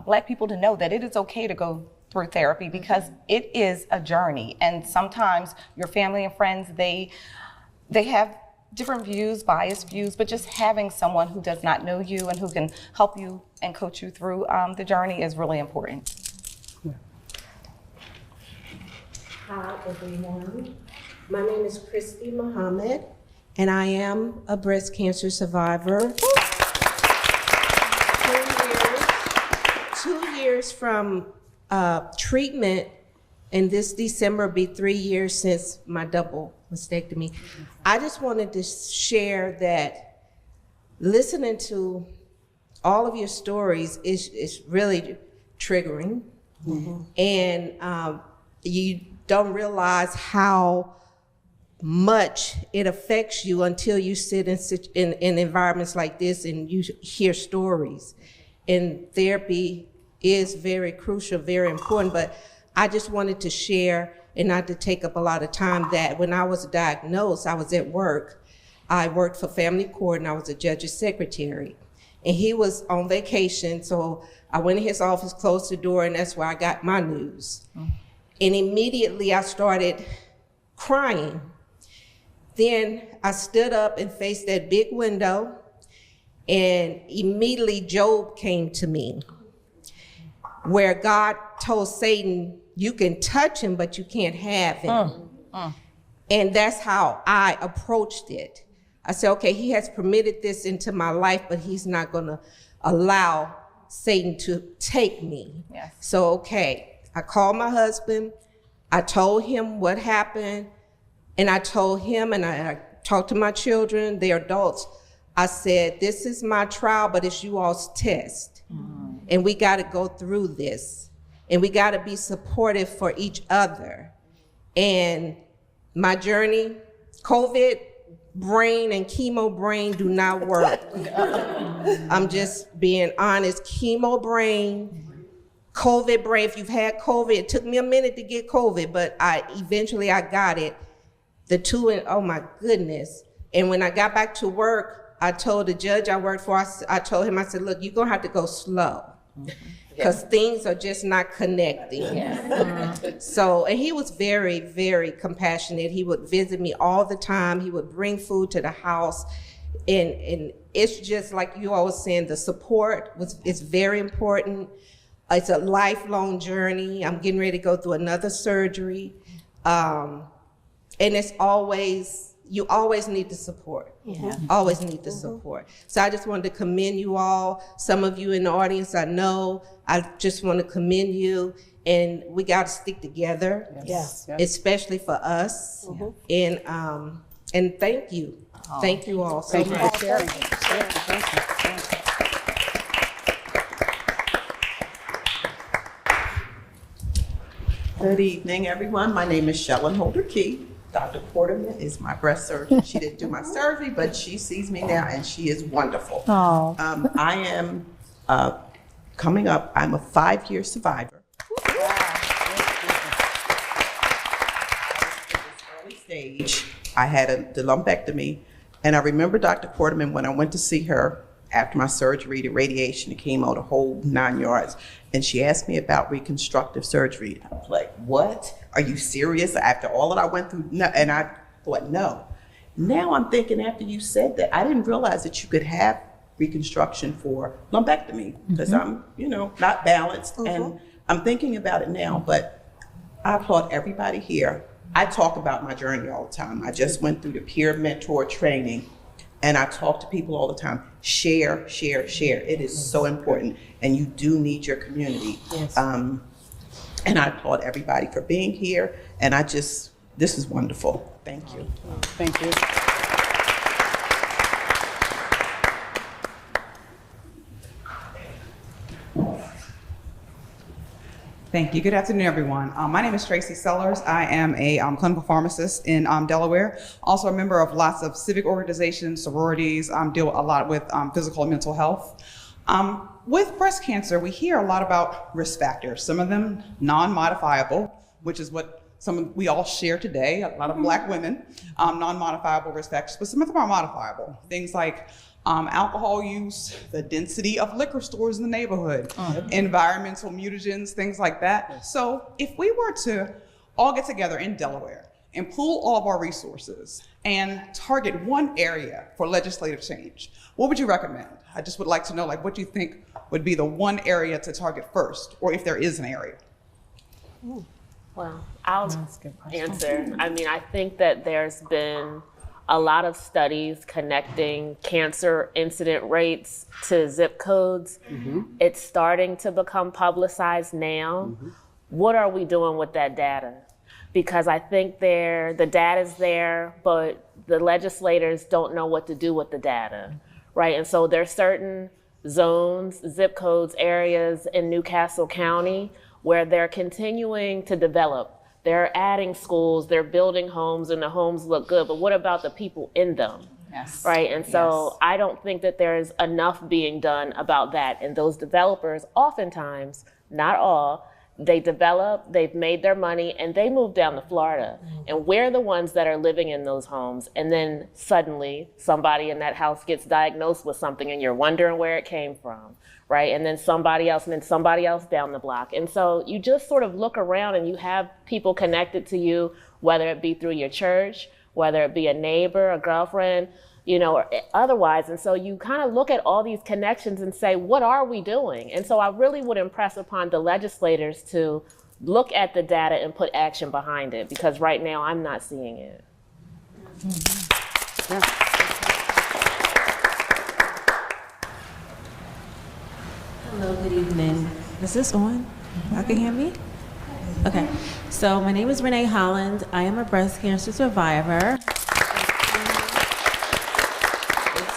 Black people to know that it is okay to go through therapy, because it is a journey. And sometimes your family and friends, they have different views, biased views, but just having someone who does not know you and who can help you and coach you through the journey is really important. Hi, everyone. My name is Christy Muhammad, and I am a breast cancer survivor. 2 years from treatment, and this December will be 3 years since my double mastectomy. I just wanted to share that listening to all of your stories is really triggering, and you don't realize how much it affects you until you sit in environments like this and you hear stories. And therapy is very crucial, very important, but I just wanted to share, and not to take up a lot of time, that when I was diagnosed, I was at work. I worked for family court and I was a judge's secretary. And he was on vacation, so I went in his office, closed the door, and that's where I got my news. And immediately I started crying. Then I stood up and faced that big window, and immediately Job came to me, where God told Satan, you can touch him, but you can't have him. And that's how I approached it. I said, okay, he has permitted this into my life, but he's not gonna allow Satan to take me. Yes. So, okay, I called my husband, I told him what happened, and I told him, and I talked to my children, they're adults. I said, this is my trial, but it's you all's test. And we gotta go through this. And we gotta be supportive for each other. And my journey, COVID brain and chemo brain do not work. I'm just being honest. Chemo brain, COVID brain, if you've had COVID, it took me a minute to get COVID, but eventually I got it. The two, and oh my goodness. And when I got back to work, I told the judge I worked for, I told him, I said, look, you're gonna have to go slow, because things are just not connecting. So, and he was very, very compassionate. He would visit me all the time. He would bring food to the house. And it's just like you always saying, the support is very important. It's a lifelong journey. I'm getting ready to go through another surgery. And it's always, you always need the support. Always need the support. So I just wanted to commend you all. Some of you in the audience I know. I just want to commend you. And we got to stick together, especially for us. And thank you. Thank you all so much. Thank you for sharing. Thank you. Good evening, everyone. My name is Shellen Holder Key. Dr. Porterman is my breast surgeon. She didn't do my surgery, but she sees me now, and she is wonderful. I am coming up. I'm a 5-year survivor. Early stage, I had the lumpectomy, and I remember Dr. Porterman when I went to see her after my surgery, the radiation, the chemo, the whole 9 yards. And she asked me about reconstructive surgery. I was like, what? Are you serious? After all that I went through? No. And I thought, no. Now I'm thinking, after you said that, I didn't realize that you could have reconstruction for lumpectomy, because I'm, not balanced. And I'm thinking about it now, but I applaud everybody here. I talk about my journey all the time. I just went through the peer mentor training, and I talk to people all the time. Share, share, share. It is so important, and you do need your community. And I applaud everybody for being here, and this is wonderful. Thank you. Thank you. Thank you. Good afternoon, everyone. My name is Tracy Sellers. I am a clinical pharmacist in Delaware. Also a member of lots of civic organizations, sororities, deal a lot with physical and mental health. With breast cancer, we hear a lot about risk factors, some of them non-modifiable, which is what we all share today, a lot of Black women, non-modifiable risk factors, but some of them are modifiable. Things like alcohol use, the density of liquor stores in the neighborhood, environmental mutagens, things like that. So if we were to all get together in Delaware and pool all of our resources and target one area for legislative change, what would you recommend? I just would like to know, what do you think would be the one area to target first, or if there is an area? Well, I'll answer. I mean, I think that there's been a lot of studies connecting cancer incident rates to zip codes. It's starting to become publicized now. What are we doing with that data? Because I think the data's there, but the legislators don't know what to do with the data, right? And so there's certain zones, zip codes, areas in Newcastle County where they're continuing to develop. They're adding schools, they're building homes, and the homes look good, but what about the people in them? Yes. Right. And so I don't think that there's enough being done about that. And those developers, oftentimes, not all, they develop, they've made their money, and they move down to Florida. And we're the ones that are living in those homes. And then suddenly somebody in that house gets diagnosed with something and you're wondering where it came from, right? And then somebody else down the block. And so you just sort of look around and you have people connected to you, whether it be through your church, whether it be a neighbor, a girlfriend, you know, or otherwise. And so you kind of look at all these connections and say, what are we doing? And so I really would impress upon the legislators to look at the data and put action behind it, because right now I'm not seeing it. Hello, good evening. Is this on? Y'all can hear me? Okay. So my name is Renee Holland. I am a breast cancer survivor.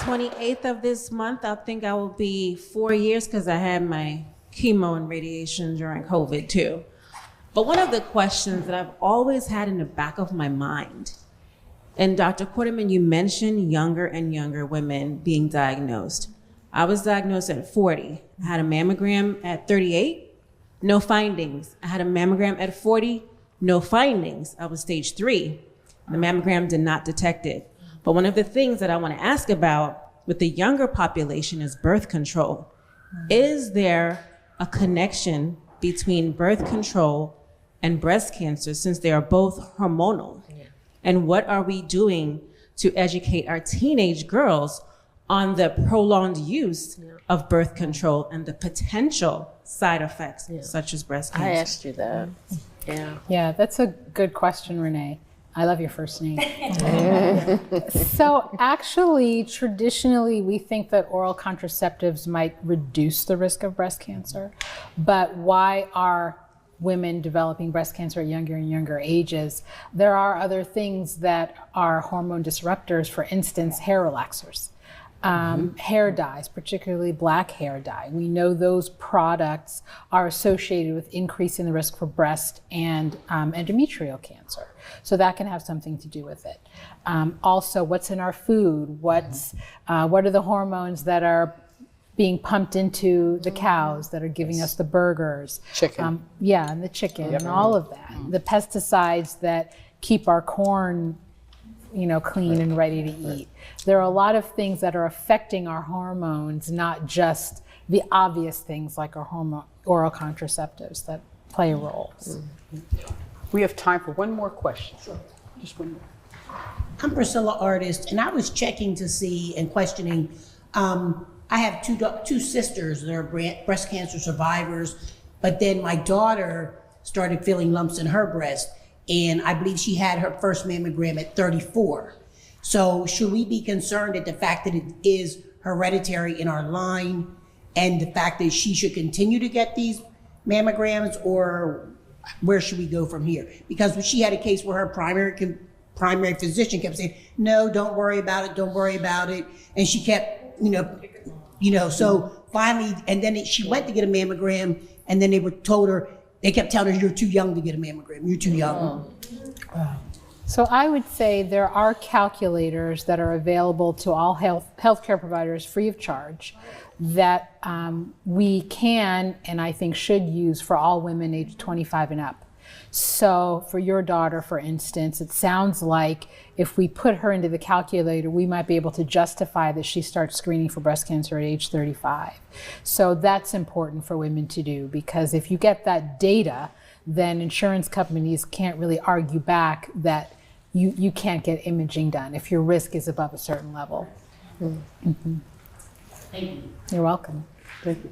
28th of this month, I think I will be 4 years because I had my chemo and radiation during COVID too. But one of the questions that I've always had in the back of my mind, and Dr. Quarterman, you mentioned younger and younger women being diagnosed. I was diagnosed at 40. I had a mammogram at 38, no findings. I had a mammogram at 40, no findings. I was stage 3. The mammogram did not detect it. But one of the things that I want to ask about with the younger population is birth control. Is there a connection between birth control and breast cancer, since they are both hormonal? And what are we doing to educate our teenage girls on the prolonged use of birth control and the potential side effects such as breast cancer? I asked you that. Yeah, that's a good question, Renee. I love your first name. So actually, traditionally, we think that oral contraceptives might reduce the risk of breast cancer. But why are women developing breast cancer at younger and younger ages? There are other things that are hormone disruptors, for instance, hair relaxers. Hair dyes, particularly black hair dye. We know those products are associated with increasing the risk for breast and endometrial cancer. So that can have something to do with it. Also, what's in our food? What are the hormones that are being pumped into the cows that are giving us the burgers? Chicken. And the chicken and all of that. The pesticides that keep our corn clean and ready to eat. There are a lot of things that are affecting our hormones, not just the obvious things like our oral contraceptives that play a role. We have time for one more question. Just one more. I'm Priscilla Artist, and I was checking to see and questioning. I have two sisters that are breast cancer survivors, but then my daughter started feeling lumps in her breast. And I believe she had her first mammogram at 34. So should we be concerned at the fact that it is hereditary in our line and the fact that she should continue to get these mammograms, or where should we go from here? Because she had a case where her primary physician kept saying, no, don't worry about it. And she kept, so finally, and then she went to get a mammogram, and then they kept telling her, you're too young to get a mammogram. You're too young. So I would say there are calculators that are available to all healthcare providers free of charge that we can, and I think should use for all women aged 25 and up. So for your daughter, for instance, it sounds like if we put her into the calculator, we might be able to justify that she starts screening for breast cancer at age 35. So that's important for women to do, because if you get that data, then insurance companies can't really argue back that you can't get imaging done if your risk is above a certain level. Mm-hmm. Thank you. You're welcome. Thank you.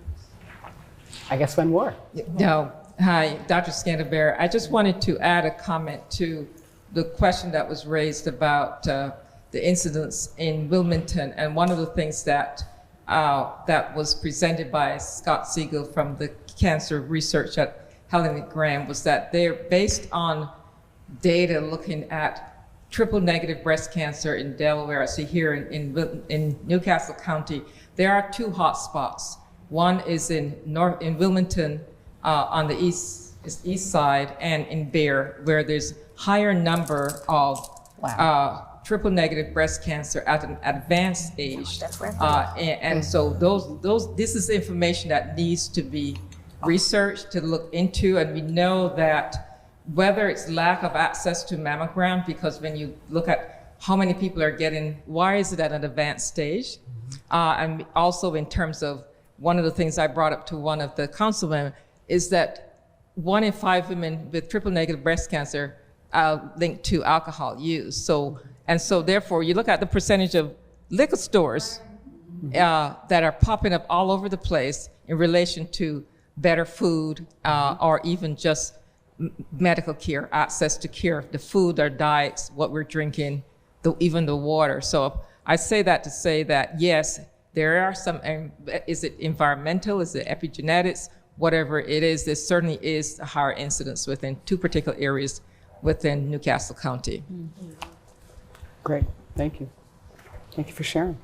I guess one more. No. Hi, Dr. Scantlebury. I just wanted to add a comment to the question that was raised about the incidents in Wilmington. And one of the things that was presented by Scott Siegel from the cancer research at Helen Graham was that they're based on data looking at triple negative breast cancer in Delaware. I see here in Newcastle County, there are 2 hotspots. One is in Wilmington, on the east side, and in Bear, where there's higher number of triple negative breast cancer at an advanced age. And so this is information that needs to be researched, to look into, and we know that whether it's lack of access to mammogram, because when you look at how many people are getting, why is it at an advanced stage? And also in terms of one of the things I brought up to one of the councilmen is that 1 in 5 women with triple negative breast cancer linked to alcohol use. So therefore you look at the percentage of liquor stores that are popping up all over the place in relation to better food or even just medical care, access to care, the food, our diets, what we're drinking, even the water. So I say that to say that, yes, there are some, is it environmental, is it epigenetics, whatever it is, there certainly is a higher incidence within 2 particular areas within Newcastle County. Great, thank you. Thank you for sharing.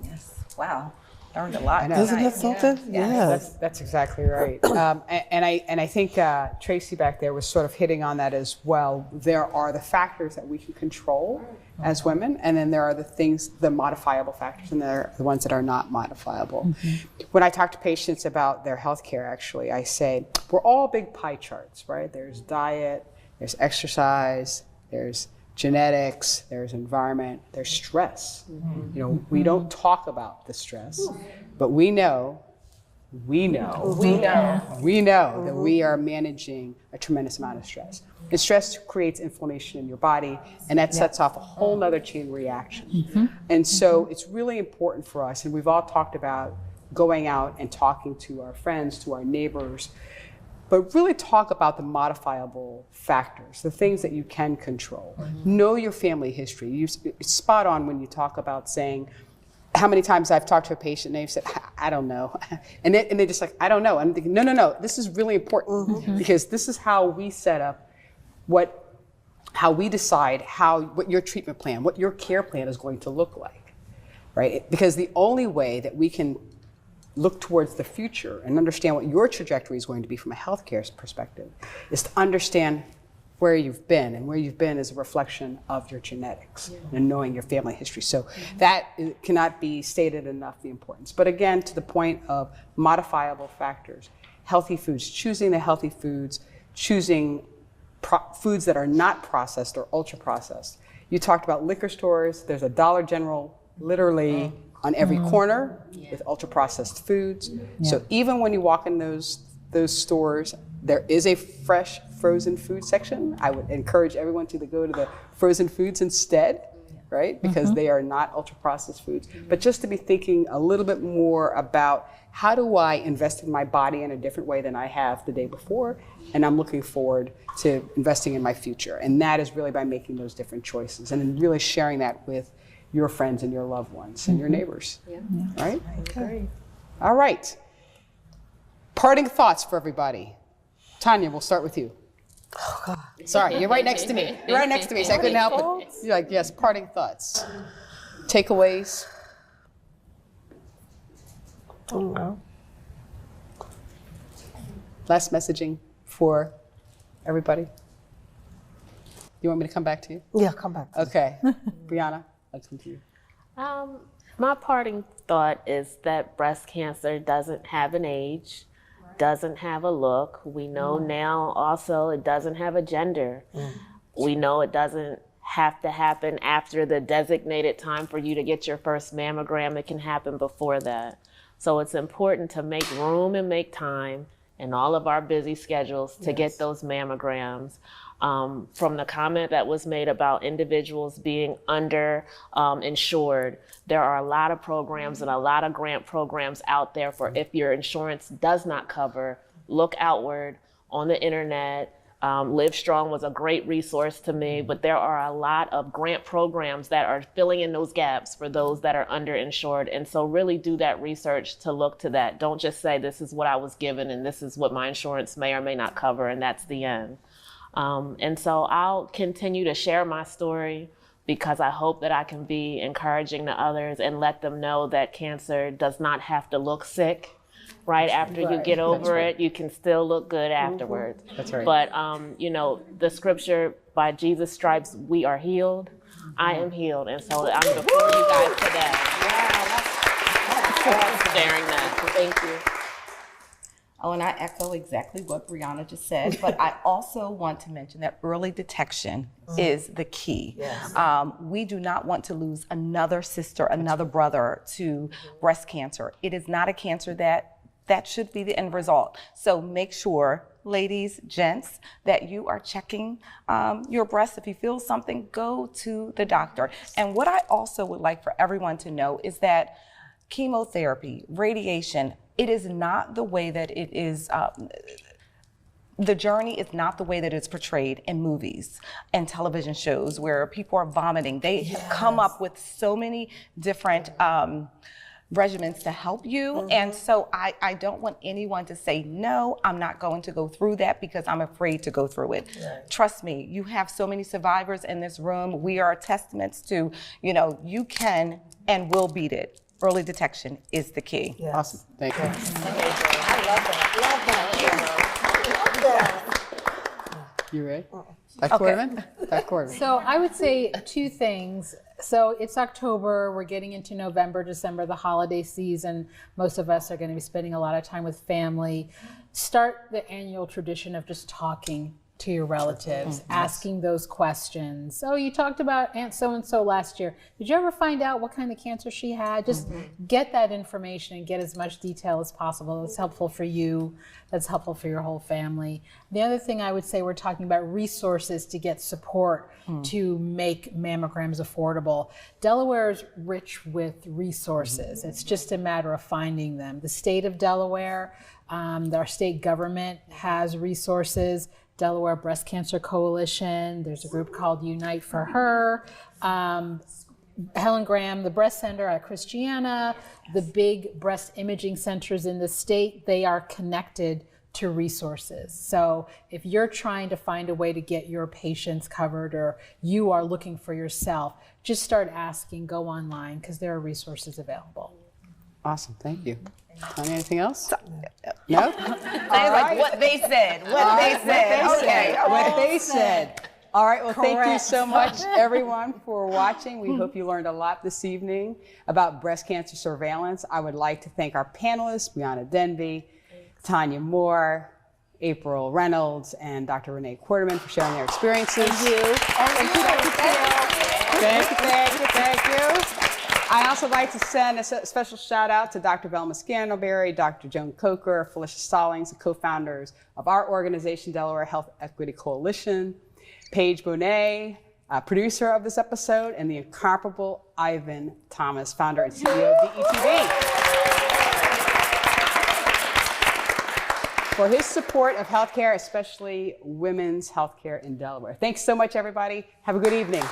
Yes, wow, learned a lot. Isn't that something? Yeah. That's exactly right. And I think Tracy back there was sort of hitting on that as well. There are the factors that we can control as women, and then there are the things, the modifiable factors, and there are the ones that are not modifiable. When I talk to patients about their health care, actually, I say, we're all big pie charts, right? There's diet, there's exercise, there's genetics, there's environment, there's stress. You know, we don't talk about the stress, but we know that we are managing a tremendous amount of stress. And stress creates inflammation in your body, and that sets off a whole nother chain reaction. And so it's really important for us, and we've all talked about going out and talking to our friends, to our neighbors, but really talk about the modifiable factors, the things that you can control. Know your family history. You're spot on when you talk about saying, how many times I've talked to a patient and they've said, I don't know. And they're just like, I don't know. I'm thinking, no, this is really important because this is how we set up how we decide what your treatment plan, what your care plan is going to look like, right? Because the only way that we can look towards the future and understand what your trajectory is going to be from a healthcare perspective is to understand where you've been, and where you've been is a reflection of your genetics and knowing your family history. So that cannot be stated enough, the importance. But again, to the point of modifiable factors, healthy foods, choosing the healthy foods, choosing foods that are not processed or ultra processed. You talked about liquor stores. There's a Dollar General literally on every corner with ultra processed foods. So even when you walk in those stores, there is a fresh frozen food section. I would encourage everyone to go to the frozen foods instead, right? Because they are not ultra processed foods. But just to be thinking a little bit more about how do I invest in my body in a different way than I have the day before, and I'm looking forward to investing in my future. And that is really by making those different choices and then really sharing that with your friends and your loved ones and your neighbors, right? Okay. All right. Parting thoughts for everybody. Tanya, we'll start with you. Oh, God. Sorry, you're right next to me. You're right next to me, so I couldn't help it. You're like, yes, parting thoughts. Takeaways. Oh, wow. Last messaging for everybody. You want me to come back to you? Yeah, come back. Okay. Brianna, I'll come to you. My parting thought is that breast cancer doesn't have an age, doesn't have a look. We know now also it doesn't have a gender. We know it doesn't have to happen after the designated time for you to get your first mammogram. It can happen before that. So it's important to make room and make time in all of our busy schedules to get those mammograms. From the comment that was made about individuals being under insured, there are a lot of programs and a lot of grant programs out there for if your insurance does not cover, look outward on the internet. Live Strong was a great resource to me, but there are a lot of grant programs that are filling in those gaps for those that are underinsured. And so really do that research to look to that. Don't just say this is what I was given and this is what my insurance may or may not cover and that's the end. And so I'll continue to share my story because I hope that I can be encouraging to others and let them know that cancer does not have to look sick. Right after you get over it, you can still look good afterwards. That's right. But, you know, the scripture, by Jesus' stripes, we are healed. I am healed. And so I'm before you guys today. Sharing that. So thank you. Oh, and I echo exactly what Brianna just said, but I also want to mention that early detection is the key. Yes. We do not want to lose another sister, another brother to breast cancer. It is not a cancer that should be the end result. So make sure, ladies, gents, that you are checking your breasts. If you feel something, go to the doctor. And what I also would like for everyone to know is that chemotherapy, radiation, it is not the way that it is, the journey is not the way that it's portrayed in movies and television shows where people are vomiting. They have come up with so many different regimens to help you. And so I don't want anyone to say, no, I'm not going to go through that because I'm afraid to go through it. Right. Trust me, you have so many survivors in this room. We are testaments to, you can and will beat it. Early detection is the key. Yes. Awesome. Thank you. I love that. You ready? Dr. Quarterman? Dr. Quarterman. So I would say two things. So it's October, we're getting into November, December, the holiday season. Most of us are going to be spending a lot of time with family. Start the annual tradition of just talking to your relatives, asking those questions. Oh, you talked about Aunt so-and-so last year. Did you ever find out what kind of cancer she had? Just get that information and get as much detail as possible. That's helpful for you. That's helpful for your whole family. The other thing I would say, we're talking about resources to get support to make mammograms affordable. Delaware is rich with resources. It's just a matter of finding them. The state of Delaware, our state government has resources. Delaware Breast Cancer Coalition. There's a group called Unite for Her. Helen Graham, the breast center at Christiana, the big breast imaging centers in the state, they are connected to resources. So if you're trying to find a way to get your patients covered or you are looking for yourself, just start asking, go online, because there are resources available. Awesome. Thank you. Anything else? No? Like what they said. What they said. What they said. All right. Well, thank you so much, everyone, for watching. We hope you learned a lot this evening about breast cancer surveillance. I would like to thank our panelists, Brianna Denby, Tanya Moore, April Reynolds, and Dr. Renee Quarterman for sharing their experiences. Thank you. Thank you, Dr. Teal. Thank you. I also like to send a special shout out to Dr. Velma Scantlebury, Dr. Joan Coker, Felicia Stallings, the co-founders of our organization, Delaware Health Equity Coalition, Paige Bonet, producer of this episode, and the incomparable Ivan Thomas, founder and CEO of the ETV, for his support of healthcare, especially women's healthcare in Delaware. Thanks so much, everybody. Have a good evening.